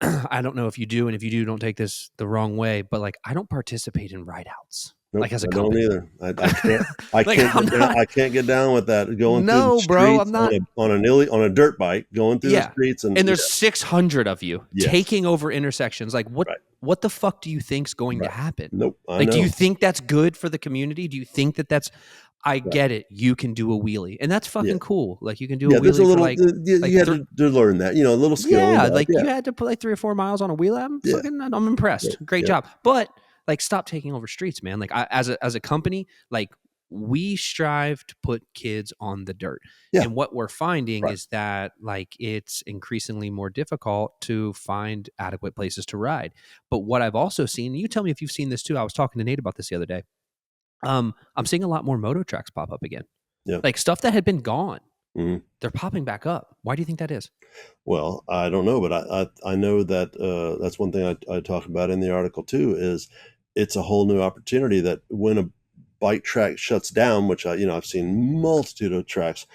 I don't know if you do, and if you do, don't take this the wrong way, but like, I don't participate in ride outs. Nope, like, as a I company. don't either. I can't. Like, I can't get down with that going through the streets, bro, I'm not on a dirt bike going through the streets, and there's 600 of you taking over intersections. Like, what the fuck do you think's going to happen? Nope. Do you think that's good for the community? Do you think that that's? I get it. You can do a wheelie, and that's fucking cool. Like, you can do a wheelie. There's a little. For you had to learn that. A little skill. Yeah, like you had to put like 3 or 4 miles on a wheel. I'm impressed. Great job. But like, stop taking over streets, man. Like, as a company, like, we strive to put kids on the dirt. Yeah. And what we're finding is that, like, it's increasingly more difficult to find adequate places to ride. But what I've also seen, and you tell me if you've seen this too. I was talking to Nate about this the other day. I'm seeing a lot more moto tracks pop up again. Yeah. Like, stuff that had been gone. Mm-hmm. They're popping back up. Why do you think that is? Well, I don't know, but I know that that's one thing I talk about in the article too, is it's a whole new opportunity that when a bike track shuts down, which I've seen multitude of tracks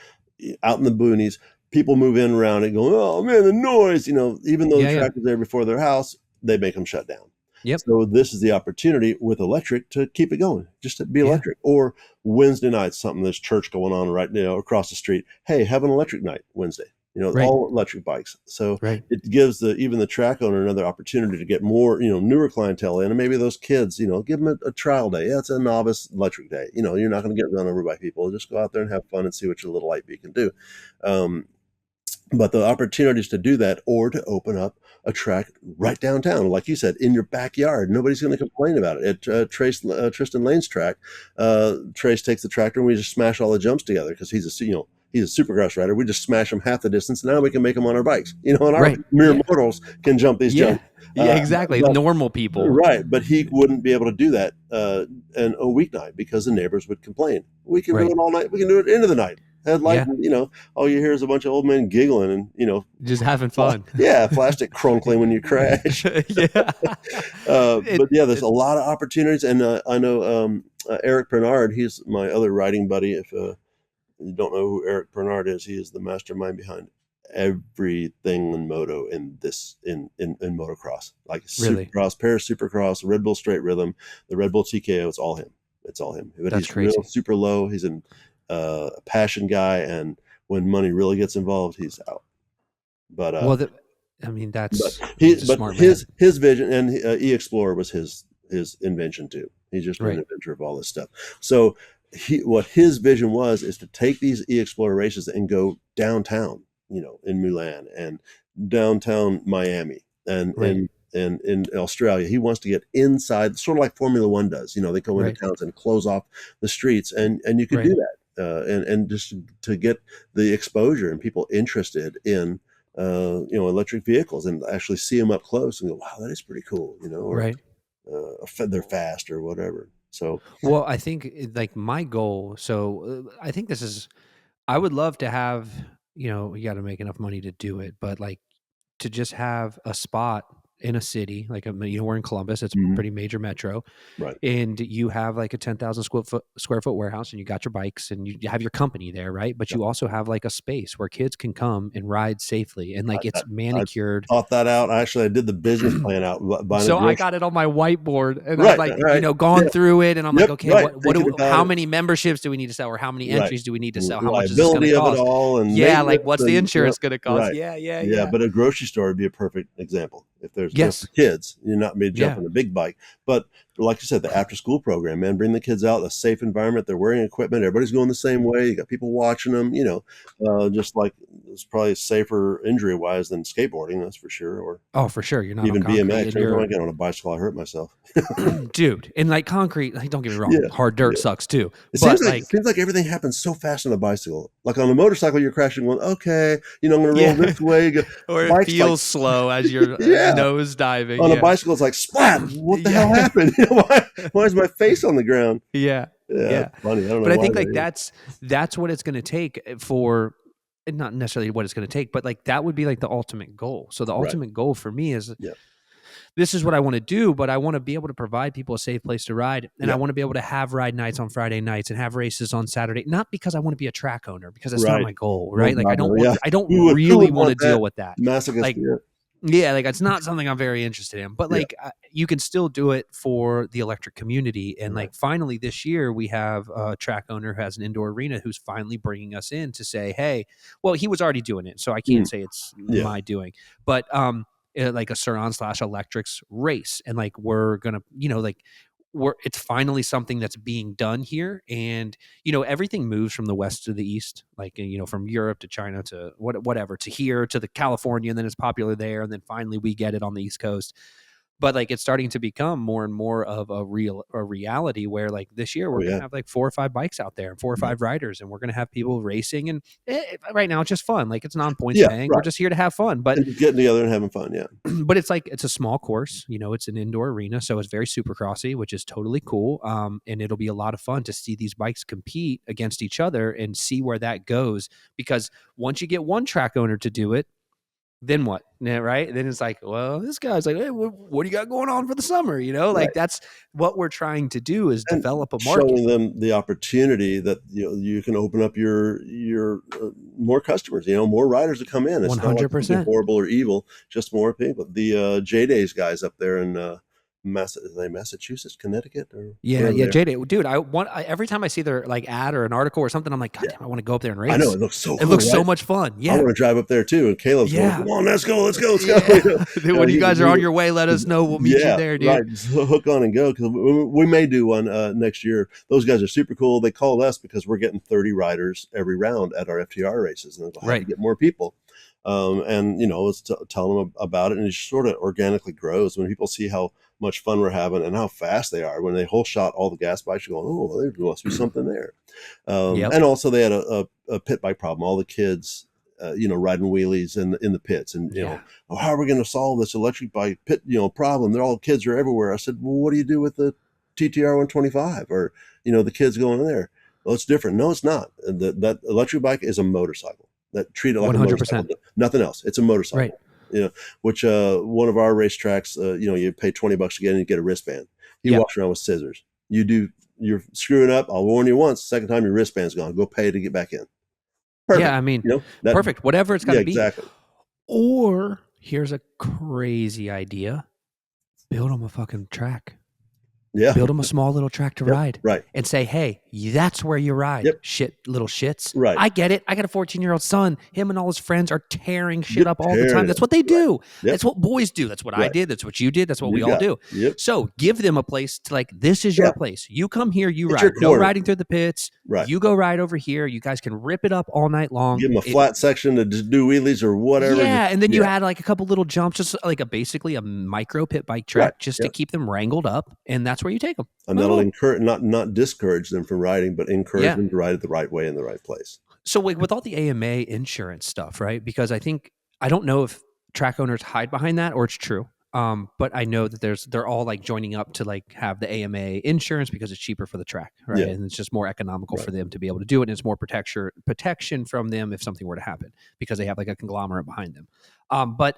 out in the boonies, people move in around it going, oh man, the noise, even though the track was there before their house, they make them shut down. Yep. So this is the opportunity with Electric to keep it going, just to be electric. Or Wednesday night, something, there's church going on right now across the street. Hey, have an electric night Wednesday. All electric bikes. So it gives even the track owner another opportunity to get more, newer clientele in, and maybe those kids, give them a trial day. Yeah, it's a novice electric day. You're not going to get run over by people. Just go out there and have fun and see what your little light bee can do. But the opportunities to do that, or to open up a track right downtown, like you said, in your backyard, nobody's going to complain about it. At Tristan Lane's track, Trace takes the tractor and we just smash all the jumps together because he's a supercross rider. We just smash them half the distance. And now we can make them on our bikes. And our mere mortals can jump these jumps. Yeah, exactly. Normal people. Right. But he wouldn't be able to do that in a weeknight because the neighbors would complain. We can do it all night. We can do it into the night. Headlight, all you hear is a bunch of old men giggling and, just having fun. Plastic crunkling when you crash. But there's a lot of opportunities. And I know Eric Bernard, he's my other riding buddy. If you don't know who Eric Bernard is, he is the mastermind behind everything in moto in motocross, like Supercross, Paris Supercross, Red Bull Straight Rhythm, the Red Bull TKO. It's all him. But that's he's crazy. Real super low. He's a passion guy, and when money really gets involved, he's out. But I mean, But he's a smart man. his vision, and e-explorer was his invention too. He's just an Right. inventor of all this stuff. So what his vision was is to take these e-explorer races and go downtown, in Milan and downtown Miami and Right. in Australia. He wants to get inside, sort of like Formula One does. They go into Right. towns and close off the streets, and you could Right. do that. And just to get the exposure and people interested in electric vehicles and actually see them up close and go, wow, that is pretty cool, or Right. they're fast or whatever. So, Well, I think like my goal. So I think this is. I would love to have. You got to make enough money to do it, but like to just have a spot in a city, like we're in Columbus. It's a mhm, pretty major metro. right. And you have like a 10,000 square foot warehouse, and you got your bikes, and you have your company there, right? But Yep. you also have like a space where kids can come and ride safely, and like I, it's I manicured. thought that out. Actually, I did the business plan out, buying a So I grocery. got it on my whiteboard, and I've Right, like, right. gone Yeah. through it, and I'm like, Yep, okay, right. Thinking about how it. many memberships do we need to sell, or how many Right. entries do we need to sell? How much is this going to Liability of it cost? all and Yeah, like maintenance what's the and yep, insurance going to cost? right. Yeah, yeah, Yeah, yeah. but a grocery store would be a perfect example. If there's for Yes. kids, you're not me Yeah. jumping a big bike. But like you said, the after school program, man, bring the kids out, a safe environment. They're wearing equipment. Everybody's going the same way. You got people watching them, just like it's probably safer injury wise than skateboarding, that's for sure. Or Oh, for sure. You're not on even concrete, BMX. and Every time I you're get on a bicycle, I hurt myself. dude, and like concrete, like, don't get me wrong, Yeah. hard dirt Yeah. sucks too. It seems But like it like, seems like everything happens so fast on a bicycle. Like on a motorcycle, you're crashing going, okay, I'm going to roll yeah, this way. or it Bikes like, feels slow as you're yeah. nose diving. On a Yeah. bicycle, it's like splat. What the hell Yeah. happened? Why is my face on the ground? Yeah. Yeah, Yeah. it's funny. I don't But know I why think that like is. that's what it's going to take for, and not necessarily what it's going to take, but like that would be like the ultimate goal. So the Right. ultimate goal for me is Yeah. this is what I want to do, but I want to be able to provide people a safe place to ride. And I Yeah. want to be able to have ride nights on Friday nights and have races on Saturday, not because I want to be a track owner, because that's not Right. my goal, Oh right? Like God, no. Yeah. I don't Who really would want to want deal that? with that. Masochist. Like, Yeah. yeah, like it's not something I'm very interested in, but Yeah. like you can still do it for the electric community. And Right. like finally this year, we have a track owner who has an indoor arena who's finally bringing us in to say, hey, well, he was already doing it, so I can't Mm. say it's Yeah. my doing, but like a Surron / Electrix race, and like we're gonna, like it's finally something that's being done here. And everything moves from the west to the east, like from Europe to China to whatever, to here to the California, and then it's popular there, and then finally we get it on the East Coast. But like it's starting to become more and more of a reality, where like this year Oh we're gonna yeah. have like 4 or 5 bikes out there and 4 or Right. 5 riders, and we're gonna have people racing. And right now it's just fun, like it's non-points Yeah. paying, we're Right. just here to have fun. But And just getting together and having fun. Yeah. but it's like it's a small course, it's an indoor arena, so it's very supercrossy, which is totally cool. And it'll be a lot of fun to see these bikes compete against each other and see where that goes, because once you get one track owner to do it, then what? Yeah, right? Then it's like, well, this guy's like, hey, what do you got going on for the summer? Right. Like that's what we're trying to do, is And develop a market. showing them the opportunity that you can open up your more customers, more riders to come in. It's not like something 100%. horrible or evil, just more people. The J Days guys up there in Massachusetts, Connecticut, or Yeah, wherever yeah, they are. JD, dude. Every time I see their like ad or an article or something, I'm like, God Yeah, damn, I want to go up there and I know race. it looks so It cool, looks so right? much fun. I Yeah, want to drive up there too. And Caleb's going, yeah, come on, let's go, let's go, let's go. yeah. When you guys are on your way, let us know. We'll meet you Yeah, there, dude. right. Just hook on and go, because we may do one next year. Those guys are super cool. They called us because we're getting 30 riders every round at our FTR races, and they'll have to Right. get more people. And let's tell them about it, and it just sort of organically grows when people see how much fun we're having and how fast they are. When they whole shot all the gas bikes, you're going, oh, there must be something there. Yep. And also they had a pit bike problem. All the kids, riding wheelies in the pits, and Yeah. oh, how are we going to solve this electric bike pit, problem? They're all kids are everywhere. I said, well, what do you do with the TTR 125 or the kids going in there? Well, it's different. No, it's not. That electric bike is a motorcycle. That treat it like a 100%. motorcycle. Nothing else. It's a motorcycle. Right. Which one of our racetracks, you pay $20 to get in and you get a wristband. He Yep. walks around with scissors. You're screwing up. I'll warn you once. Second time your wristband's gone. Go pay to get back in. Perfect. Yeah, I mean, that, perfect. Whatever it's got to yeah, be. exactly. Or here's a crazy idea: build them a fucking track. Yeah. Build them a small little track to Yep. ride Right. and say, hey, that's where you ride. Yep. Little shits. Right. I get it. I got a 14-year-old son. Him and all his friends are tearing shit Yep. up all the time. Tearing it That's up. what they Right. do. Yep. That's what boys do. That's what I Right. did. That's what you did. That's what we You all got it. do. Yep. So give them a place to like, this is Yeah. your place. You come here, you It's your ride. No corner. riding through the pits. Right. You go ride over here. You guys can rip it up all night long. Give them a flat section to just do wheelies or whatever. Yeah, and then you Yeah. add like a couple little jumps, just like basically a micro pit bike track, Right. just Yep. to keep them wrangled up, and that's where you take them. And that'll encourage, not discourage them from riding, but encourage Yeah. them to ride it the right way in the right place. So like with all the AMA insurance stuff, right? Because I don't know if track owners hide behind that or it's true. But I know that they're all like joining up to like have the AMA insurance because it's cheaper for the track, right? Yeah. And it's just more economical Right. for them to be able to do it. And it's more protection from them if something were to happen because they have like a conglomerate behind them. But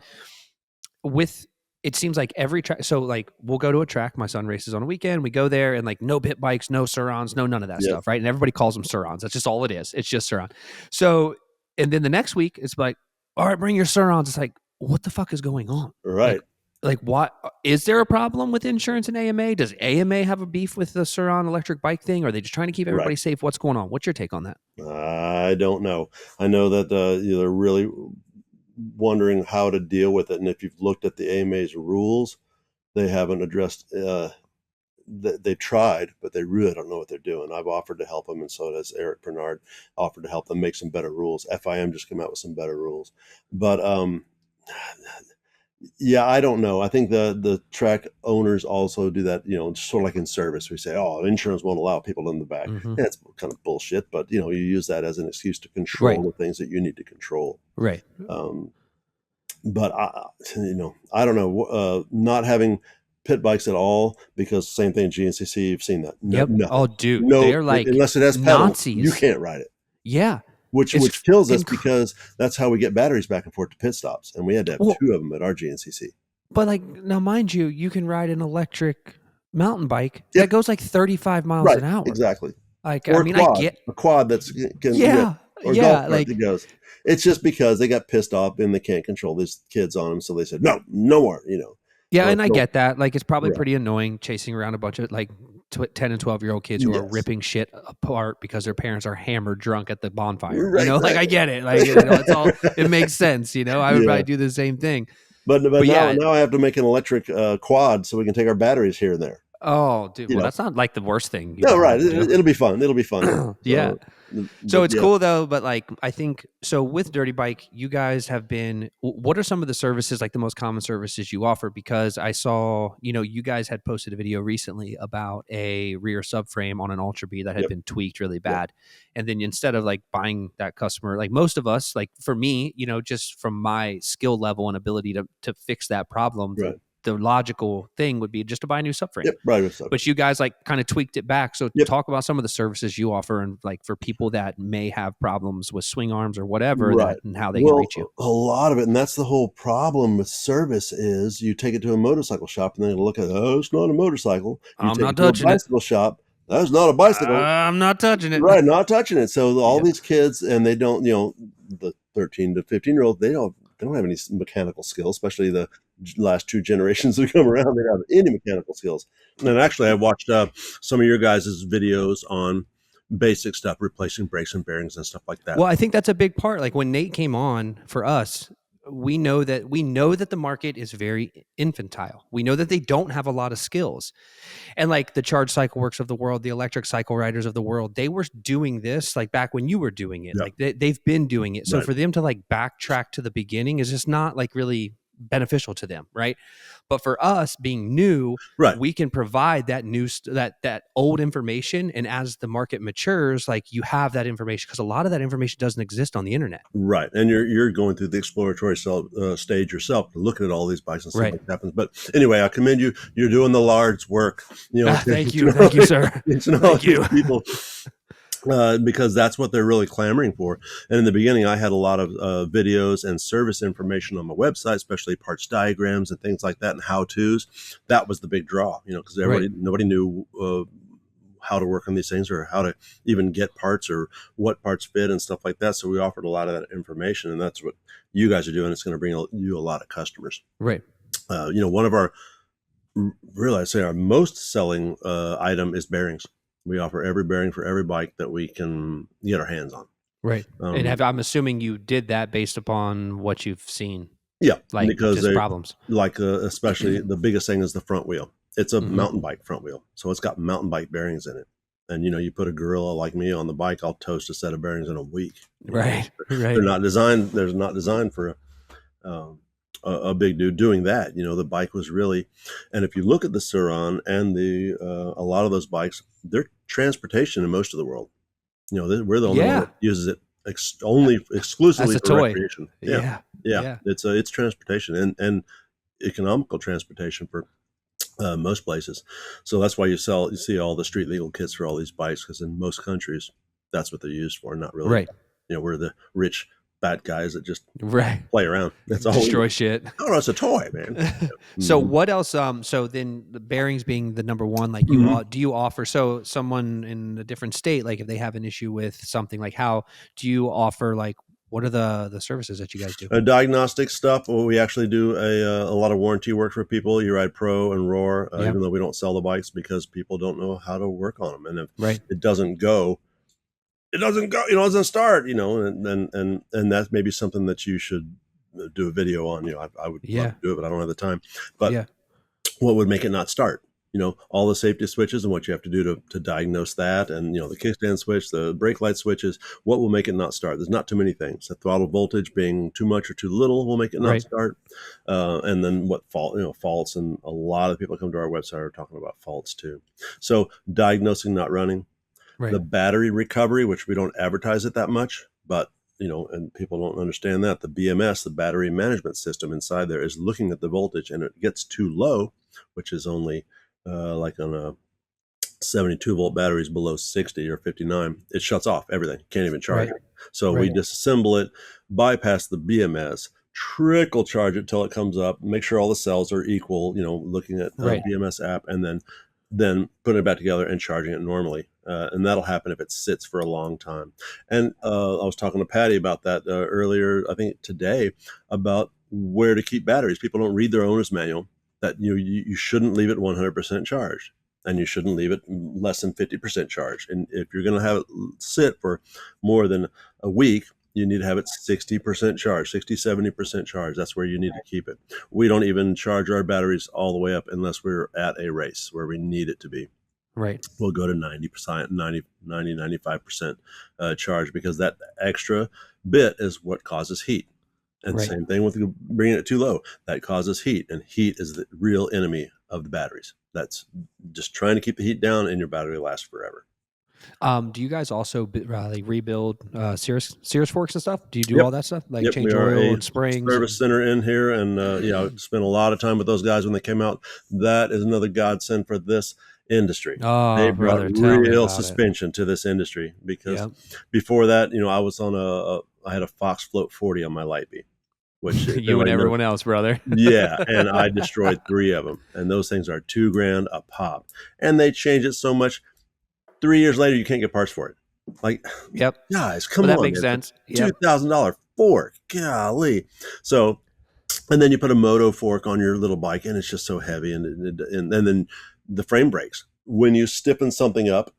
with it seems like every track, so like we'll go to a track, my son races on a weekend, we go there and like no pit bikes, no Surrons, no none of that Yep. stuff, right? And everybody calls them Surrons. That's just all it is. It's just Surron. So, and then the next week it's like, all right, bring your Surrons. It's like, what the fuck is going on? Right. Like what is there a problem with insurance and AMA? Does AMA have a beef with the Surron electric bike thing? Or are they just trying to keep everybody safe? What's going on? What's your take on that? I don't know. I know that they're really wondering how to deal with it. And if you've looked at the AMA's rules, they haven't addressed, they tried, but they really don't know what they're doing. I've offered to help them, and so does Eric Bernard offered to help them make some better rules. FIM just came out with some better rules. But yeah, I don't know. I think the track owners also do that, sort of like in service. We say, oh, insurance won't allow people in the back. Mhm. That's kind of bullshit, but you use that as an excuse to control Right. the things that you need to control. Right. But I don't know. Not having pit bikes at all, because same thing, GNCC, you've seen that. Yep. Nothing. Oh, dude, No, they're like unless it has pedals, Nazis. you can't ride it. Yeah. Which It's kills us inc- because that's how we get batteries back and forth to pit stops, and we had to have Well- 2 of them at our GNCC. But like now, mind you, you can ride an electric mountain bike Yep. that goes like 35 miles an hour. Exactly. Like Or I mean, quad, I get a quad that's can yeah, or yeah, golf cart like that goes. It's just because they got pissed off and they can't control these kids on them, so they said no more. yeah, Or and I don't- get that. Like it's probably Yeah. pretty annoying chasing around a bunch of like 10 and 12-year-old kids who are Yes. ripping shit apart because their parents are hammered drunk at the bonfire. Right, Like I right. get it. Like it's all it makes sense. I would Yeah. probably do the same thing. But yeah. now I have to make an electric quad so we can take our batteries here and there. Oh, dude. You Well, know. that's not like the worst thing. No, right. It, It'll be fun. It'll be fun. Yeah. So But it's yeah. cool though, but like I think so with Dirty Bike, you guys have been. What are some of the services, like the most common services you offer? Because I saw, you guys had posted a video recently about a rear subframe on an Ultra B that had Yep. been tweaked really bad, and then instead of like buying that customer, like most of us, like for me, just from my skill level and ability to fix that problem, Right. the logical thing would be just to buy a new subframe. Yep. Right. With But you guys like kind of tweaked it back. So Yep. talk about some of the services you offer and like for people that may have problems with swing arms or whatever Right. and how they can reach you. A lot of it, and that's the whole problem with service, is you take it to a motorcycle shop and they look at, oh, it's not a motorcycle. You I'm take not it to a touching it. bicycle shop. That's not a bicycle. I'm not touching it. Right, not touching it. So all Yep. these kids, and they don't, the 13 to 15-year-old, they don't have any mechanical skills, especially the last 2 generations that come around. They don't have any mechanical skills. And actually, I watched some of your guys' videos on basic stuff, replacing brakes and bearings and stuff like that. Well, I think that's a big part. Like when Nate came on for us, we know that the market is very infantile. We know that they don't have a lot of skills. And like the Charge Cycle Works of the world, the Electric Cycle Riders of the world, they were doing this like back when you were doing it. Yeah. Like they've been doing it. So Right. for them to like backtrack to the beginning is just not like really beneficial to them, right? But for us being new, Right. we can provide that new that old information, and as the market matures, like you have that information, because a lot of that information doesn't exist on the internet. Right, and you're going through the exploratory stage yourself, looking at all these bikes and stuff like that happens. But anyway, I commend you. You're doing the large work. Thank you, thank you, sir. Thank you, people. Because that's what they're really clamoring for. And in the beginning, I had a lot of videos and service information on my website, especially parts diagrams and things like that, and how-tos. That was the big draw, because nobody knew how to work on these things or how to even get parts or what parts fit and stuff like that. So we offered a lot of that information, and that's what you guys are doing. It's going to bring you a lot of customers. Right. One of our Really, I say our most selling item is bearings. We offer every bearing for every bike that we can get our hands on. Right. And Um, I'm assuming you did that based upon what you've seen, yeah, like because just they problems. like especially the biggest thing is the front wheel. It's a Hmm. mountain bike front wheel, so it's got mountain bike bearings in it. And you put a gorilla like me on the bike, I'll toast a set of bearings in a week. Right. They're Right. not designed. They're not designed for um, a big dude doing that. The bike was really, and if you look at the Surron and the a lot of those bikes, they're transportation in most of the world. We're the only one that Yeah. uses it only As exclusively a for toy. recreation. Yeah, Yeah. yeah, Yeah. it's transportation and economical transportation for most places. So that's why you see all the street legal kits for all these bikes because in most countries that's what they're used for. Not really, Right. we're the rich fat guys that just Right. play around. That's all we do. Destroy shit. Oh, no, it's a toy, man. So Mhm. what else? So then the bearings being the number one, like Mhm. do you offer so someone in a different state, like if they have an issue with something, like how do you offer, like what are the services that you guys do? Diagnostic stuff. Well, we actually do a lot of warranty work for people. You ride Pro and Rawrr, Yeah. even though we don't sell the bikes because people don't know how to work on them, and if Right. it doesn't go, it doesn't go. It doesn't start. And that's maybe something that you should do a video on. I would love Yeah. to do it, but I don't have the time. But Yeah. what would make it not start? All the safety switches and what you have to do to diagnose that, and the kickstand switch, the brake light switches. What will make it not start? There's not too many things. The throttle voltage being too much or too little will make it not Right. start. And then faults, and a lot of people come to our website are talking about faults too. So diagnosing not running, Right. the battery recovery, which we don't advertise it that much, but and people don't understand that the BMS, the battery management system inside there, is looking at the voltage, and it gets too low, which is only like on a 72 volt batteries below 60 or 59, it shuts off everything. Can't even charge Right. it. So we Right. disassemble it, bypass the BMS, trickle charge it till it comes up, make sure all the cells are equal, looking at the Right. BMS app, and then putting it back together and charging it normally. And that'll happen if it sits for a long time. And I was talking to Patty about that earlier, I think today, about where to keep batteries. People don't read their owner's manual that you shouldn't leave it 100% charged, and you shouldn't leave it less than 50% charged. And if you're going to have it sit for more than a week, you need to have it 60% charged, 60, 70% charged. That's where you need to keep it. We don't even charge our batteries all the way up unless we're at a race where we need it to be. Right. We'll go to 90%, 95% charge, because that extra bit is what causes heat. And Right. same thing with bringing it too low. That causes heat, and heat is the real enemy of the batteries. That's just trying to keep the heat down, and your battery lasts forever. Do you guys also like rebuild Sears forks and stuff? Do you do Yep. all that stuff, like Yep, we change are oil a and springs service and? center in here, and spent a lot of time with those guys when they came out. That is another godsend for this industry. They Oh, brought brother, tell me real about it. suspension to this industry, because Yep. before that, I was on I had a Fox Float 40 on my Lightbee, which if You and anybody knows, everyone else, brother. yeah, and I destroyed 3 of them, and those things are $2,000 a pop, and they changed it so much. 3 years later, you can't get parts for it. Like, Yep. guys, Well, come that on, makes man. It's a sense. Yep. $2,000 fork. Golly. So, and then you put a moto fork on your little bike, and it's just so heavy, and then the frame breaks. When you stiffen something up,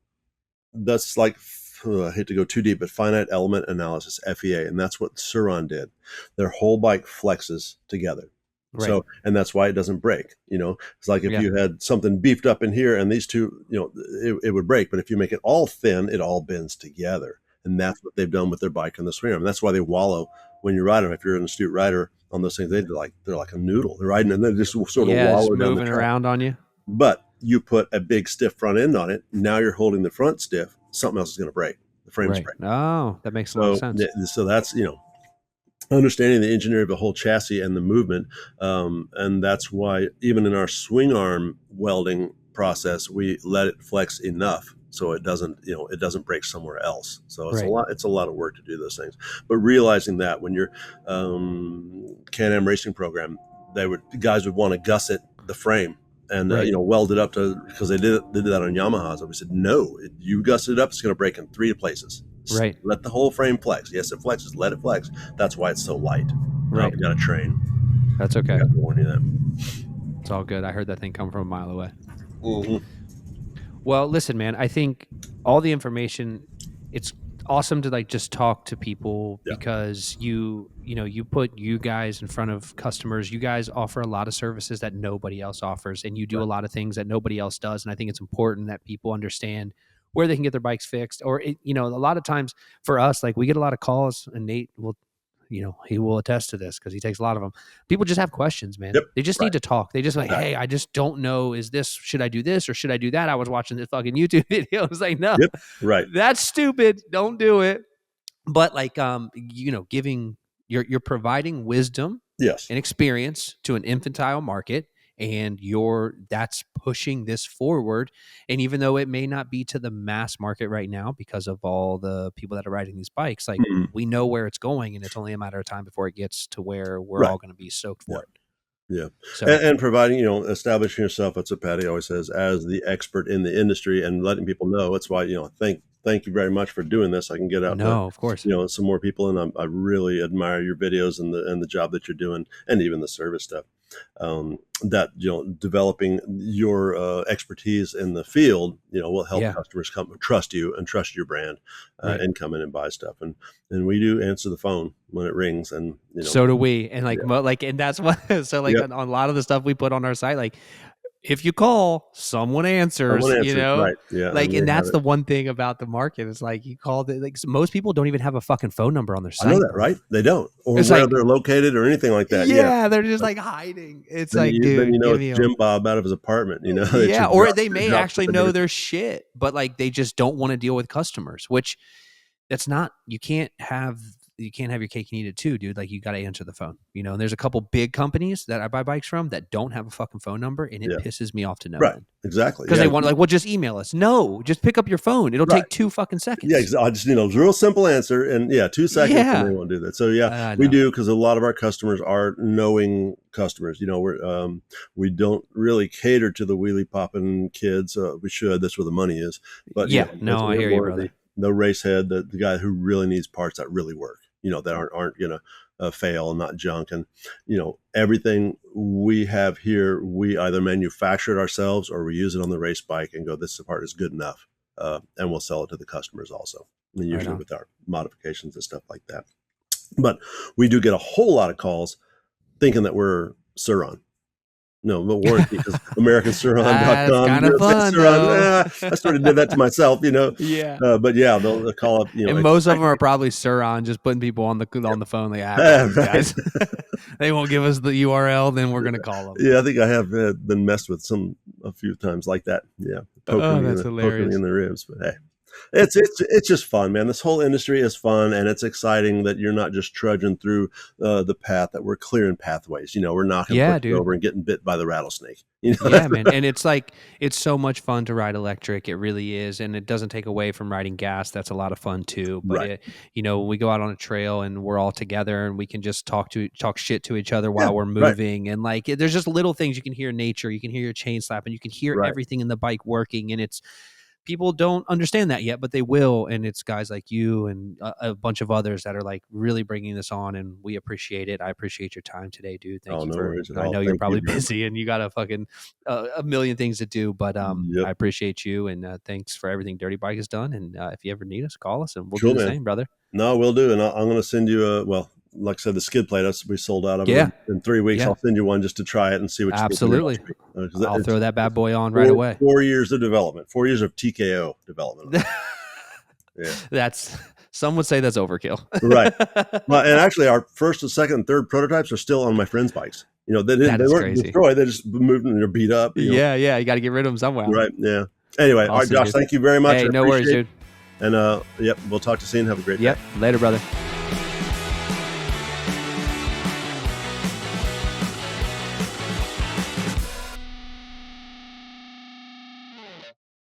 that's like, I hate to go too deep, but finite element analysis, FEA, and that's what Surron did. Their whole bike flexes together. Right. So, and that's why it doesn't break. It's like if Yeah. you had something beefed up in here and these two, it would break. But if you make it all thin, it all bends together. And that's what they've done with their bike and the swing arm. That's why they wallow when you ride them. If you're an astute rider on those things, they're like a noodle. They're riding and they just sort of Yeah, just wallow down the moving track. around on you. But you put a big stiff front end on it. Now you're holding the front stiff. Something else is going to break. The frame's Right. break. Oh, that makes a lot of sense. So that's, understanding the engineering of the whole chassis and the movement. And that's why even in our swing arm welding process, we let it flex enough so it doesn't break somewhere else. So it's Right. it's a lot of work to do those things. But realizing that when you're Can-Am racing program, guys would want to gusset the frame and Right. weld it up because they did that on Yamahas. And we said, no, you gusset it up, it's going to break in 3 places. Right. Let the whole frame flex. Yes, it flexes. Let it flex. That's why it's so light. Right. We got to train. That's We okay. got to warn you that. It's all good. I heard that thing come from a mile away. Mhm. Well, listen, man, I think all the information, it's awesome to like just talk to people Yeah. because you put you guys in front of customers. You guys offer a lot of services that nobody else offers, and you do a Right. lot of things that nobody else does. And I think it's important that people understand where they can get their bikes fixed. Or a lot of times for us, like we get a lot of calls, and Nate will he will attest to this because he takes a lot of them. People just have questions, man. Yep. They just Right. need to talk. They just like, Exactly. hey, I just don't know. Should I do this or should I do that? I was watching this fucking YouTube video. I was like, no, Yep. Right. that's stupid. Don't do it. But like, giving you're providing wisdom Yes. and experience to an infantile market, and that's pushing this forward. And even though it may not be to the mass market right now because of all the people that are riding these bikes, like Mhm. we know where it's going, and it's only a matter of time before it gets to where we're Right. all going to be stoked Yeah. for it. Yeah. So And providing, establishing yourself, that's what Patty always says, as the expert in the industry and letting people know. That's why, thank you very much for doing this. I can get out to, no, of course, some more people. And I really admire your videos and the job that you're doing and even the service stuff. That, developing your expertise in the field, will help yeah. customers come trust you and trust your brand Right. and come in and buy stuff. And we do answer the phone when it rings. And, So do we, and like, yeah. and that's what. So like Yep. on a lot of the stuff we put on our site, like if you call, someone answers. Someone answers. Right. Yeah. And Like, we and have that's it. the one thing about the market is like you called it. Like most people don't even have a fucking phone number on their I know site, that, brother. right? They don't, or It's where like, they're located or anything like that. Yeah. yeah, they're just But like hiding. It's then like, then dude, give it's me Jim Bob out of his apartment, that yeah, you or they may drop actually shipping know everything. their shit, but like they just don't want to deal with customers, which that's not, you can't have your cake and eat it too, dude. Like you got to answer the phone, and there's a couple big companies that I buy bikes from that don't have a fucking phone number, and it Yeah. pisses me off to no Right. end Exactly. because Yeah. they want like, well, just email us. No, just pick up your phone. It'll Right. take 2 fucking Yeah. seconds. I just, real simple answer. And 2 seconds and they Yeah. won't do that. So yeah, I we know. do, because a lot of our customers are knowing customers. We don't really cater to the wheelie popping kids. We should. That's where the money is. But Yeah. No, I hear you, more of brother. the race head, the guy who really needs parts that really work. That aren't gonna fail and not junk. And everything we have here, we either manufacture it ourselves or we use it on the race bike and go, this part is good enough, and we'll sell it to the customers also. And Right usually on. with our modifications and stuff like that. But we do get a whole lot of calls thinking that we're Surron. No, but warranty, because That's AmericanSurron.com. kind of fun though. I sort of did that to myself. Yeah. But yeah, they'll call up. And most of them are probably Surron, just putting people on the phone. Like, call these Right. guys. They won't give us the URL, then we're gonna call them. Yeah, I think I have been messed with a few times like that. Yeah, Oh, that's poking hilarious. me in the ribs. But hey, it's just fun, man. This whole industry is fun, and it's exciting that you're not just trudging through the path, that we're clearing pathways. We're knocking Yeah, bushes dude. over and getting bit by the rattlesnake. Yeah, man. And it's like, it's so much fun to ride electric. It really is. And it doesn't take away from riding gas. That's a lot of fun too. But Right. when we go out on a trail and we're all together and we can just talk shit to each other Yeah, while we're right. moving. And like, there's just little things you can hear nature, you can hear your chain slapping, you can hear Right. everything in the bike working. And people don't understand that yet, but they will. And it's guys like you and a bunch of others that are like really bringing this on, and we appreciate it. I appreciate your time today, dude. Thank Oh, you no for, worries at I all. know you're Thank you probably very much. busy and you got a fucking a million things to do, but I Yep. appreciate you, and thanks for everything Dirty Bike has done. And if you ever need us, call us and we'll Cool, do the man. same, brother. No, we'll do. And I'm going to send you like I said, the skid plate, we sold out of Yeah. it in 3 weeks. Yeah. I'll send you one just to try it and see what you Absolutely. think. I'll throw that bad boy on right away. 4 years of development, 4 years of TKO development. Yeah. Some would say that's overkill. Right. Well, and actually our first and second and third prototypes are still on my friends' bikes. They weren't crazy. destroyed. They just moved and they're beat up. Yeah. You got to get rid of them somehow. Right. Yeah. Anyway, all right, Awesome, Josh, dude. thank you very much. Hey, I no worries, appreciate dude. it. And yep, we'll talk to you soon. Have a great day. Yep. Later, brother.